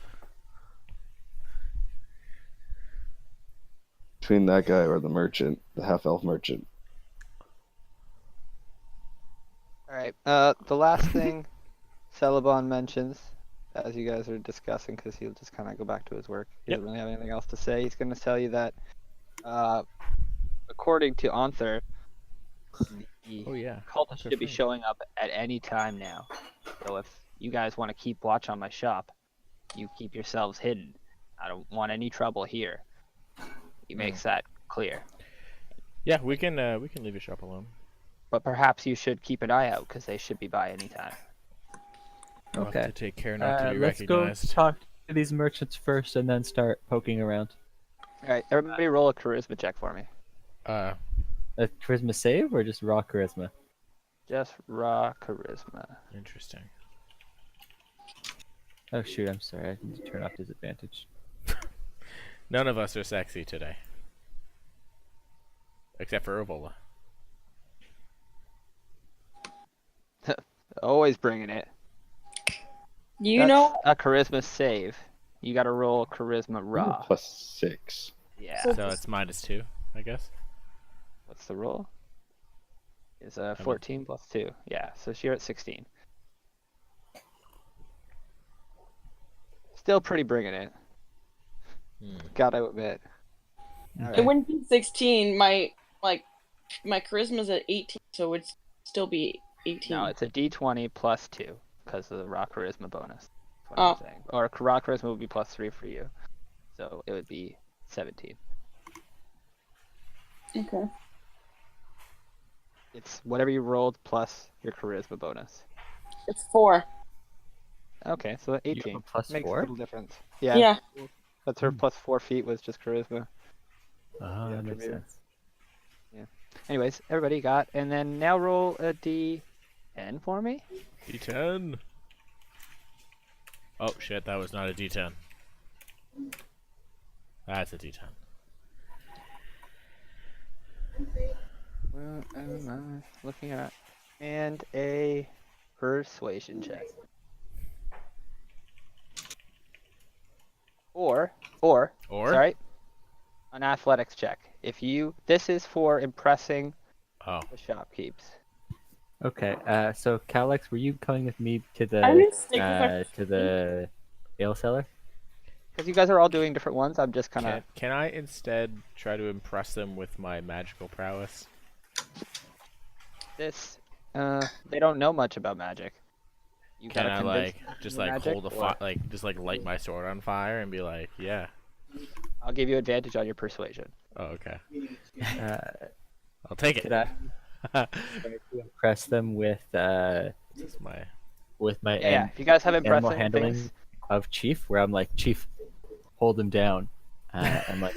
Between that guy or the merchant, the half-elf merchant. Alright, the last thing Celebon mentions, as you guys are discussing, because he'll just kind of go back to his work. He doesn't really have anything else to say. He's going to tell you that, according to Onther, the Oh yeah. cult That's our should be friend. showing up at any time now. So if you guys want to keep watch on my shop, you keep yourselves hidden. I don't want any trouble here. He makes that clear. Yeah, we can leave your shop alone. But perhaps you should keep an eye out, because they should be by any time. I'll have Okay. to take care not to be Let's recognized. go talk to these merchants first, and then start poking around. Alright, everybody roll a charisma check for me. A charisma save or just raw charisma? Just raw charisma. Interesting. Oh shoot, I'm sorry. I need to turn off disadvantage. None of us are sexy today. Except for Evola. Always bringing it. You That's know, a charisma save. You gotta roll charisma raw. +6. Yeah. So- So it's -2, I guess. What's the roll? Is mean- 14 plus 2. Yeah, so you're at 16. Still pretty bringing it. Gotta admit. it Alright. wouldn't be 16. My charisma's at 18, so it would still be 18. No, it's a d20 plus 2 because of the raw charisma bonus. That's what Oh. I'm saying. Or raw charisma would be plus 3 for you. So it would be 17. Okay. It's whatever you rolled plus your charisma bonus. It's 4. Okay, so You 18. have a plus Makes a 4? little difference. Yeah, Yeah. that's her plus 4 feet was just charisma. Oh, Yeah, that makes from you. sense. Anyways, everybody got, and then now roll a d10 for me. D10. Oh shit, that was not a D10. That's a D10. What am I looking at? And a persuasion check. Or, Or? sorry, an athletics check. This is for impressing Oh. the shopkeepers. Okay, so Calyx, were you coming with me to I'm the gonna stick with to the ale cellar? Because you guys are all doing different ones, I'm just kind of... Can I instead try to impress them with my magical prowess? This They don't know much about magic. You Can gotta I convince like them of just your like magic, hold a or like just like light my sword on fire and be like, yeah. I'll give you advantage on your persuasion. Oh, okay. Uh, I'll take it. could I try to impress them with This is my Yeah, if you guys have animal impressive handling things, of Chief, where I'm like, Chief, hold him down. And like,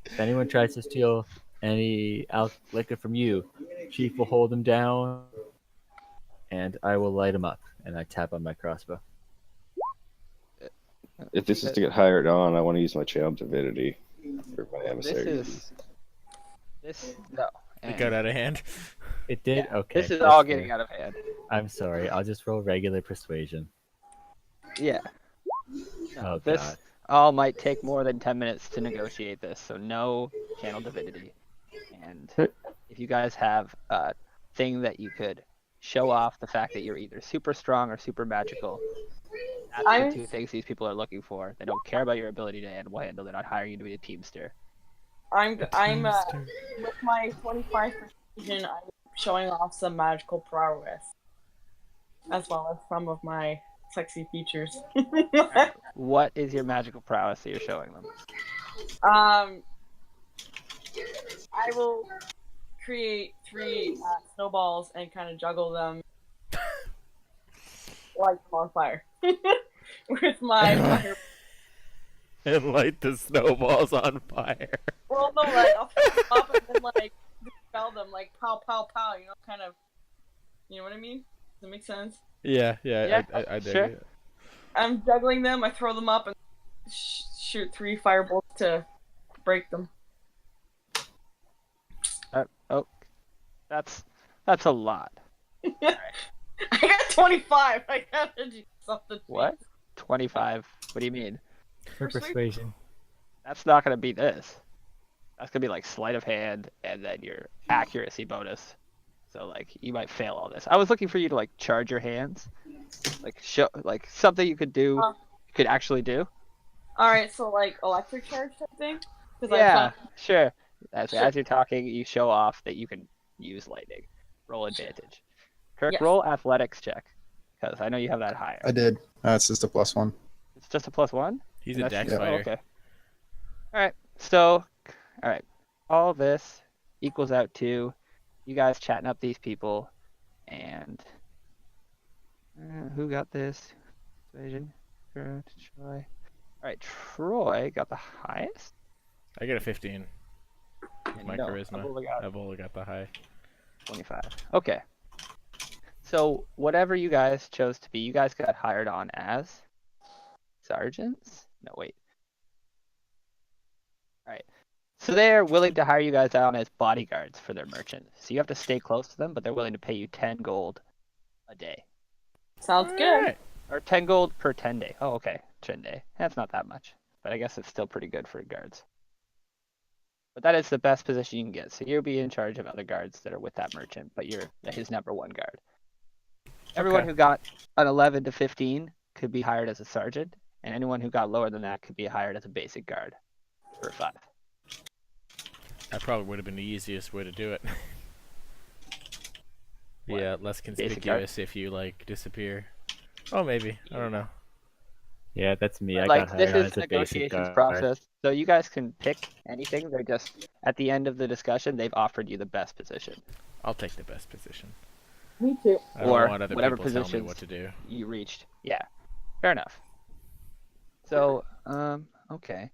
if anyone tries to steal any liquor from you, Chief will hold him down, and I will light him up. And I tap on my crossbow. If this is to get hired on, I want to use my channel divinity for my this emissary. is no. it got out of hand. It did? Yeah, Okay. this is that's all fair. getting out of hand. I'm sorry. I'll just roll regular persuasion. Yeah. No, Oh, this God. all might take more than 10 minutes to negotiate this, so no channel divinity. And if you guys have a thing that you could show off the fact that you're either super strong or super magical, that's I'm- the two things these people are looking for. They don't care about your ability to animal handle. They're not hiring you to be a teamster. I'm with my 25 persuasion. I'm showing off some magical prowess, as well as some of my sexy features. Alright, what is your magical prowess that you're showing them? I will create 3 snowballs and kind of juggle them, light them on fire with my fire. And light the snowballs on fire. Well, no, like I'll throw them up and then like dispel them, like pow, pow, pow. You know, kind of. You know what I mean? Does that make sense? Yeah, Yeah, I dig sure. it. I'm juggling them. I throw them up and shoot 3 firebolts to break them. Oh, that's a lot. I got 25. I gotta do something. What? 25? What do you mean? For persuasion. That's not gonna be this. That's gonna be like sleight of hand and then your accuracy bonus. So like you might fail all this. I was looking for you to like charge your hands, like show like something you could do, you could actually do. All right, so like electric charge type thing. Yeah, sure. As you're talking, you show off that you can use lightning. Roll advantage. Kirk, Yes. roll athletics check, because I know you have that higher. I did. It's just a +1. It's just a +1. He's And a that's- dex fighter. okay. All right. So, all right. All this equals out to you guys chatting up these people, and who got this? Persuasion. Troy. All right. Troy got the highest. I get a 15. And My no, charisma. I've only got I've only got the high. 25. Okay. So whatever you guys chose to be, you guys got hired on as sergeants? No, wait. Alright. So they're willing to hire you guys on as bodyguards for their merchant. So you have to stay close to them, but they're willing to pay you 10 gold a day. Sounds good. Alright. Or 10 gold per 10 day. Oh, okay. 10 day. That's not that much. But I guess it's still pretty good for guards. But that is the best position you can get. So you'll be in charge of other guards that are with that merchant, but you're his #1 guard. Everyone Okay. who got an 11 to 15 could be hired as a sergeant, and anyone who got lower than that could be hired as a basic guard for 5. That probably would have been the easiest way to do it. What? Yeah, less conspicuous if you like disappear. Oh, maybe. I don't know. Yeah, that's me. I Like got this hired is as the a basic negotiations guard. process, so you guys can pick anything. They're just at the end of the discussion, they've offered you the best position. I'll take the best position. Me too. I don't Or want other whatever people telling me positions. what to do. You reached. Yeah, fair enough. So, okay.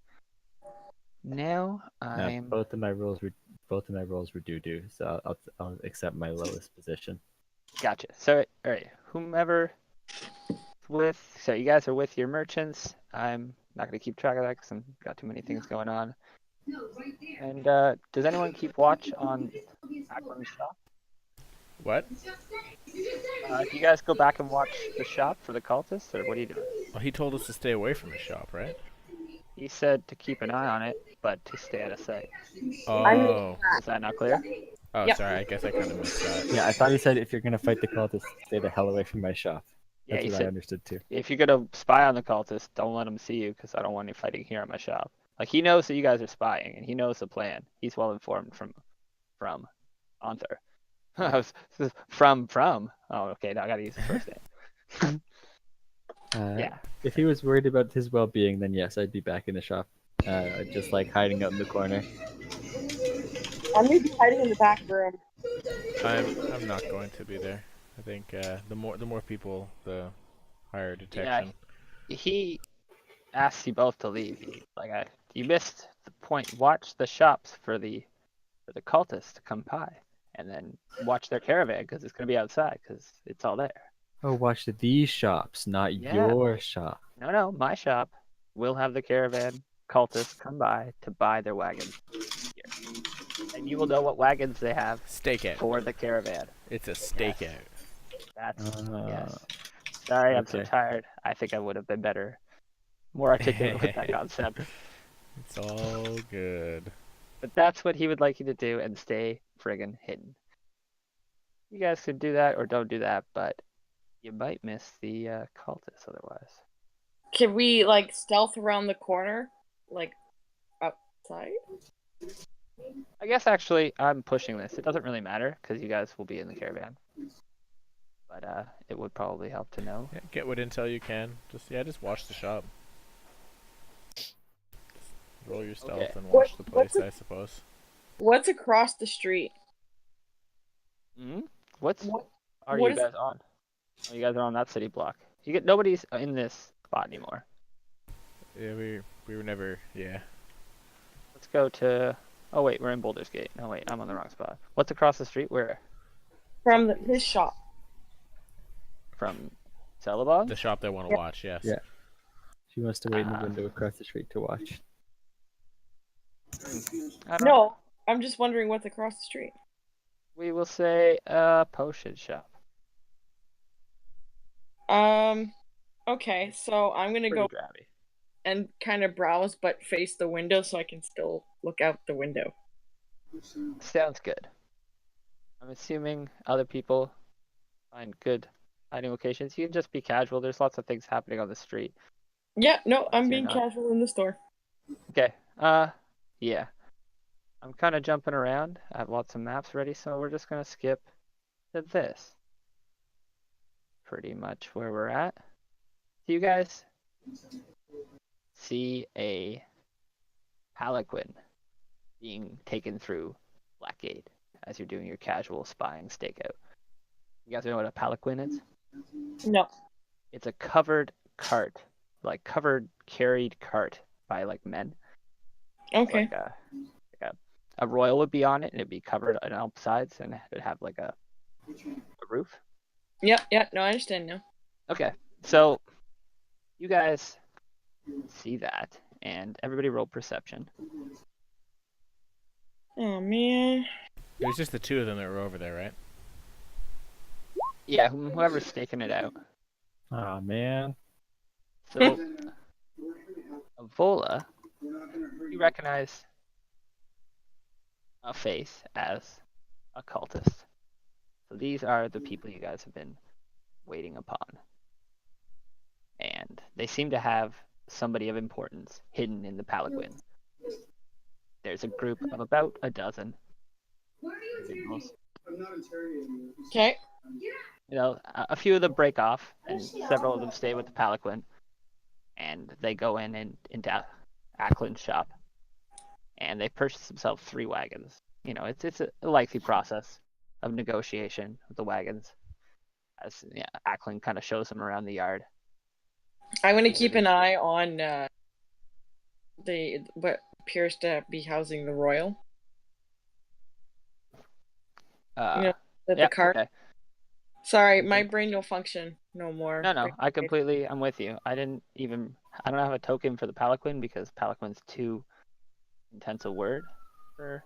Now I'm. Both of my rolls were doo-doo, so I'll accept my lowest position. Gotcha. So, all right, whomever with, so you guys are with your merchants. I'm not gonna keep track of that because I've got too many things going on. And does anyone keep watch on Ackland's shop? What? Do you guys go back and watch the shop for the cultists, or what are you doing? Well, he told us to stay away from the shop, right? He said to keep an eye on it, but to stay out of sight. Oh. Is that not clear? Oh, Yep. sorry. I guess I kind of missed that. Yeah, I thought he said if you're gonna fight the cultists, stay the hell away from my shop. Yeah, That's he what I said understood too. if you're gonna spy on the cultists, don't let them see you because I don't want any fighting here at my shop. Like he knows that you guys are spying and he knows the plan. He's well informed from Anther. I was from. Oh, okay. Now I gotta use the first name. Yeah. If he was worried about his well-being, then yes, I'd be back in the shop, just like hiding out in the corner. I'm gonna be hiding in the back room. I'm not going to be there. I think the more people, the higher detection. He asked you both to leave. You missed the point. Watch the shops for the cultists to come by, and then watch their caravan because it's gonna be outside because it's all there. Oh, watch these shops, not Yeah. your shop. No, my shop will have the caravan cultists come by to buy their wagons here, and you will know what wagons they have Stakeout. for the caravan. It's a stakeout. That's Uh, yes. Sorry, I'm so okay. tired. I think I would have been better, more articulate with that concept. It's all good. But that's what he would like you to do and stay friggin' hidden. You guys could do that or don't do that, but you might miss the cultists otherwise. Can we like stealth around the corner, like outside? I guess actually I'm pushing this. It doesn't really matter because you guys will be in the caravan. But it would probably help to know. Yeah, get what intel you can. Just watch the shop. Roll your stealth Okay. and watch the place, what's a- I suppose. What's across the street? Hmm? What What are what you is- guys on? Oh, you guys are on that city block. Nobody's in this spot anymore. Yeah, we were never. Yeah. Let's go to. Oh wait, we're in Boulder's Gate. No wait, I'm on the wrong spot. What's across the street? Where? From his shop? From Celebog? The shop they want to Yeah. watch. Yes. Yeah. She wants to wait in the Ah. window across the street to watch. I don't- No, I'm just wondering what's across the street. We will say a potion shop. Okay, so I'm gonna Pretty go drabby. and kind of browse, but face the window so I can still look out the window. Sounds good. I'm assuming other people find good hiding locations. You can just be casual. There's lots of things happening on the street. Yeah, no, I'm You're being not. casual in the store. Okay. Yeah. I'm kind of jumping around. I have lots of maps ready, so we're just gonna skip to this. Pretty much where we're at. Do you guys see a palanquin being taken through Blackgate as you're doing your casual spying stakeout? You guys know what a palanquin is? No. It's a covered cart, like covered carried cart by like men. Okay. Like a royal would be on it, and it'd be covered on all sides, and it'd have like a roof. Yeah, no, I understand now. Okay, so you guys see that, and everybody roll perception. Oh man. It was just the two of them that were over there, right? Yeah, whoever's staking it out. Aw, man. So, Vola, you recognize a face as a cultist. So these are the people you guys have been waiting upon. And they seem to have somebody of importance hidden in the palanquin. There's a group of about a dozen individuals. Okay. You know, a few of them break off, and several of them stay with the palanquin. And they go into Ackland's shop, and they purchase themselves 3 wagons. You know, it's a lengthy process of negotiation with the wagons, as Ackland kind of shows them around the yard. I'm gonna keep an eye on what appears to be housing the royal. Yeah, The cart. okay. Sorry, my brain will function no more. No, I'm with you. I don't have a token for the palanquin because palanquin's too intense a word for.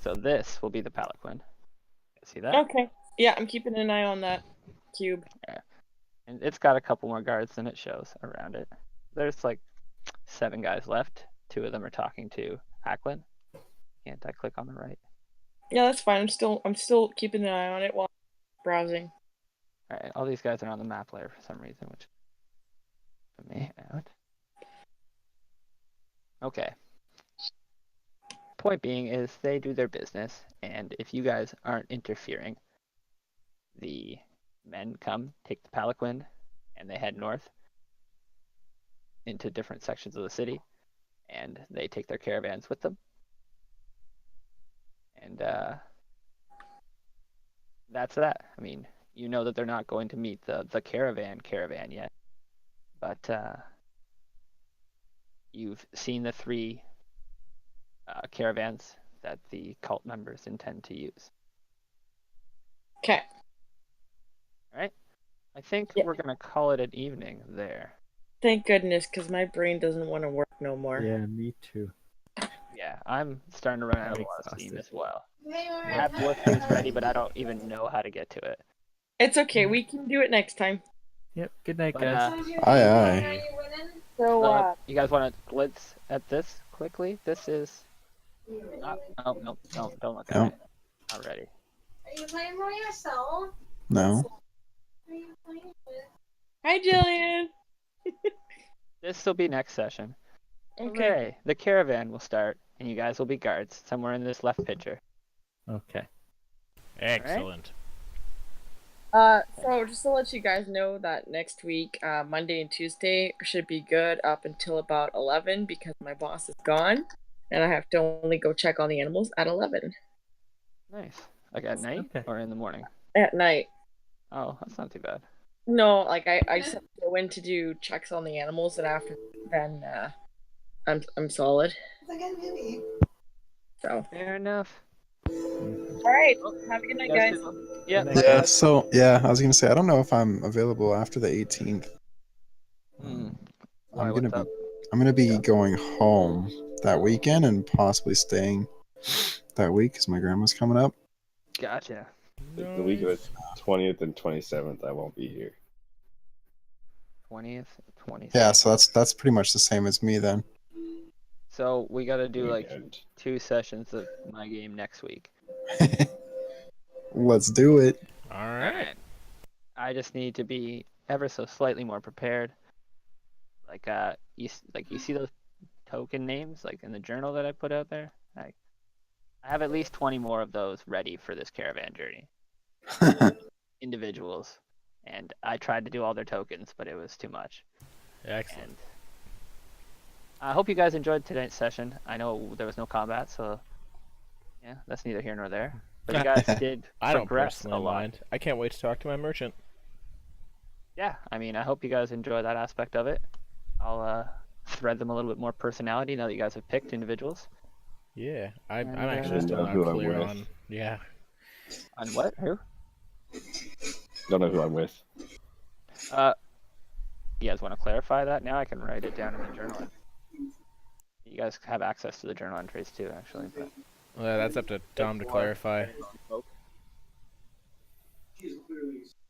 So this will be the palanquin. See that? Okay. Yeah, I'm keeping an eye on that cube. And it's got a couple more guards than it shows around it. There's like 7 guys left. 2 of them are talking to Ackland. Can't I click on the right? Yeah, that's fine. I'm still keeping an eye on it while I'm browsing. Alright, all these guys are on the map layer for some reason, which put me out. Okay. point being is they do their business, and if you guys aren't interfering, the men come, take the palanquin, and they head north into different sections of the city, and they take their caravans with them. And that's that. I mean, you know that they're not going to meet the caravan yet, but you've seen the three caravans that the cult members intend to use. Okay. All right. I think Yeah. we're gonna call it an evening there. Thank goodness, because my brain doesn't want to work no more. Yeah, me too. Yeah, I'm starting to run out of I'm a lot of steam exhausted. as well. I have work streams ready, but I don't even know how to get to it. It's okay. We can do it next time. Yep. Good night, But, guys. Aye, aye. So, You guys want to glance at this quickly? This is. Not, oh no, don't look at No. it. Not ready. Are you playing for yourself? No. Who are you playing with? hi, Jillian. This will be next session. Okay. Hooray! The caravan will start, and you guys will be guards somewhere in this left picture. Okay. Excellent. So just to let you guys know that next week, Monday and Tuesday should be good up until about 11 because my boss is gone, and I have to only go check on the animals at 11 Nice. Like at night Okay. or in the morning? at night. Oh, that's not too bad. No, like I just have to go in to do checks on the animals, and after then, I'm solid. It's a good movie. So, Fair enough. all right. Have a good night, guys. Yeah. Good night. Yeah, so yeah, I was gonna say I don't know if I'm available after the 18th. Why, I'm gonna what's be up? I'm gonna be going home that weekend and possibly staying that week because my grandma's coming up. Gotcha. The week of the 20th and 27th, I won't be here. 20th, 27th. Yeah, so that's pretty much the same as me then. So we gotta do like Weekend. 2 sessions of my game next week. Let's do it. All right. I just need to be ever so slightly more prepared. Like you see those token names like in the journal that I put out there. I have at least 20 more of those ready for this caravan journey. Individuals, and I tried to do all their tokens, but it was too much. Excellent. And I hope you guys enjoyed tonight's session. I know there was no combat, so yeah, that's neither here nor there. But you guys did I don't progress personally a lot. mind. I can't wait to talk to my merchant. Yeah, I mean, I hope you guys enjoy that aspect of it. I'll thread them a little bit more personality now that you guys have picked individuals. Yeah, I'm And, actually still know not who I'm clear with. on. Yeah. On what? Who? Don't know who I'm with. You guys want to clarify that now? I can write it down in the journal. You guys have access to the journal entries too, actually. But Well, that's up to Tom to clarify.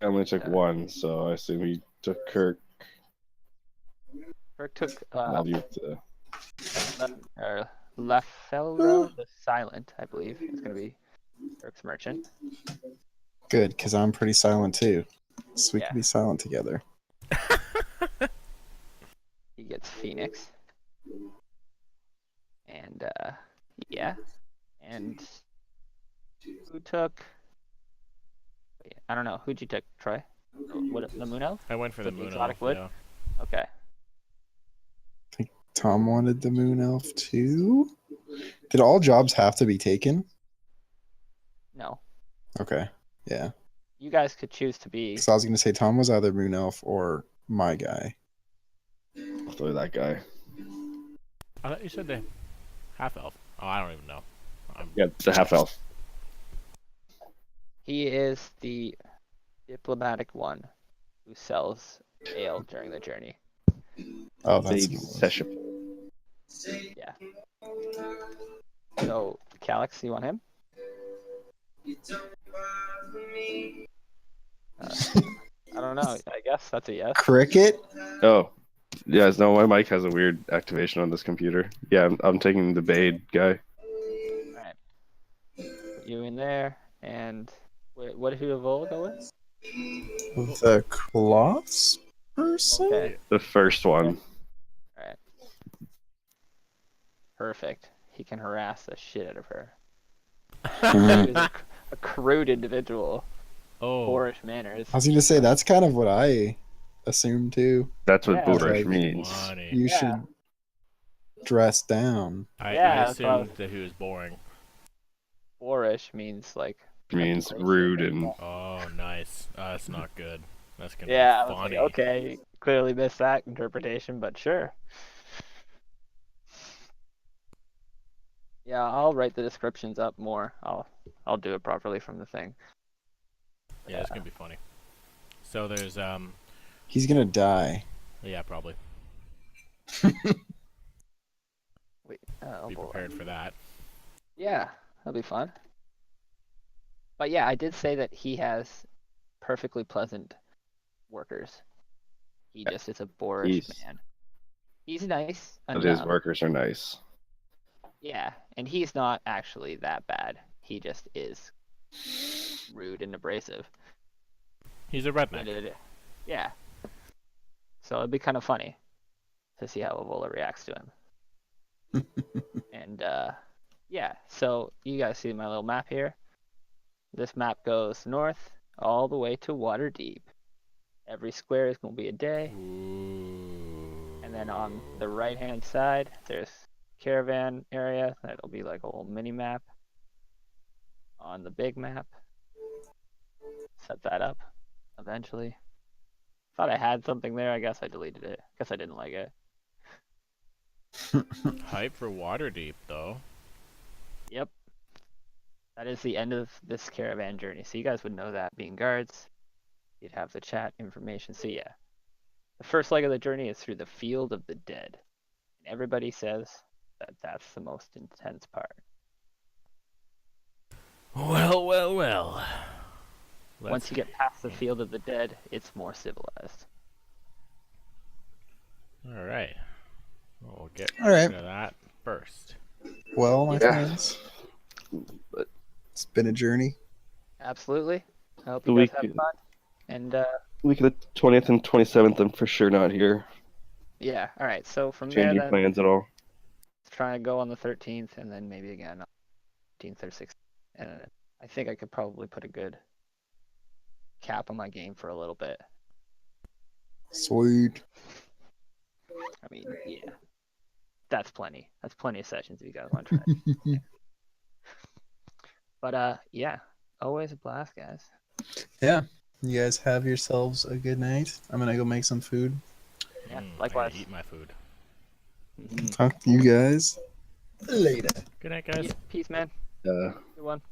I only took one, so I assume he took Kirk. Kirk took Now you have to. Lefelro the Silent, I believe. It's going to be Kirk's merchant. Good, because I'm pretty silent too. So we Yeah. can be silent together. He gets Phoenix. And, yeah. And who took... I don't know. Who'd you take, Troy? What, the Moon Elf? I went for the Took moon exotic elf. wood? Yeah. Okay. Tom wanted the moon elf too. Did all jobs have to be taken? No. Okay, yeah. You guys could choose to be... Because I was gonna say Tom was either moon elf or my guy. Hopefully that guy. I thought you said the half elf. Oh, I don't even know. Yeah, it's a half elf. He is the diplomatic one who sells ale during the journey. Oh, that's Big session. Yeah. So, Calyx, you want him? I don't know. I guess that's a yes. Cricket. Oh, you guys know my mic has a weird activation on this computer. Yeah, I'm taking the Bade guy. Alright. Put you in there, and what did Vol go with? The cloths person. Okay. The first one. Alright. Perfect. he can harass the shit out of her. Mhm. He's a crude individual. Oh, Boorish manners. I was going to say that's kind of what I assumed too. That's what Yeah, boorish like- means. funny. You Yeah. should dress down. I Yeah, that's what I assumed that he was boring. Boorish means like Means abrasive rude or- and Oh, nice. That's not good. That's gonna Yeah, I be was like, funny. okay, clearly missed that interpretation, but sure. Yeah, I'll write the descriptions up more. I'll do it properly from the thing. Yeah, it's gonna be funny. So there's He's going to die. yeah, probably Wait, oh be boy. prepared for that. Yeah, that'll be fun. But yeah, I did say that he has perfectly pleasant workers. He just is a boorish He's- man. He's nice but his enough. workers are nice. Yeah, and he's not actually that bad. He just is rude and abrasive. He's a redneck. Yeah. So it'd be kind of funny to see how Evola reacts to him. And yeah, so you guys see my little map here. This map goes north all the way to Waterdeep. Every square is going to be a day. Ooh. And then on the right hand side, there's caravan area. That'll be like a little mini map. On the big map. Set that up eventually. Thought I had something there. I guess I deleted it. Guess I didn't like it. Hype for Waterdeep though. Yep. That is the end of this caravan journey. So you guys would know that being guards. You'd have the chat information. So yeah. The first leg of the journey is through the Field of the Dead. And everybody says that that's the most intense part. Well, well, well. Once you get past the Field of the Dead, it's more civilized. All right. We'll get All right. to that first. Well, my Yeah. friends, it's been a journey. Absolutely. I hope The you guys week- have fun. And Week of the 20th and 27th, I'm for sure not here. yeah, all right. So from Change there, your then plans at all. let's try and go on the 13th, and then maybe again on 15th or 16th. And I think I could probably put a good cap on my game for a little bit. Sweet. I mean, yeah, that's plenty. That's plenty of sessions if you guys want to try. But yeah, always a blast, guys. Yeah. You guys have yourselves a good night. I'm going to go make some food. Yeah, I gotta likewise. eat my food. Mhm. Talk to you guys later. Good night, guys. Peace, man. Uh, Good one.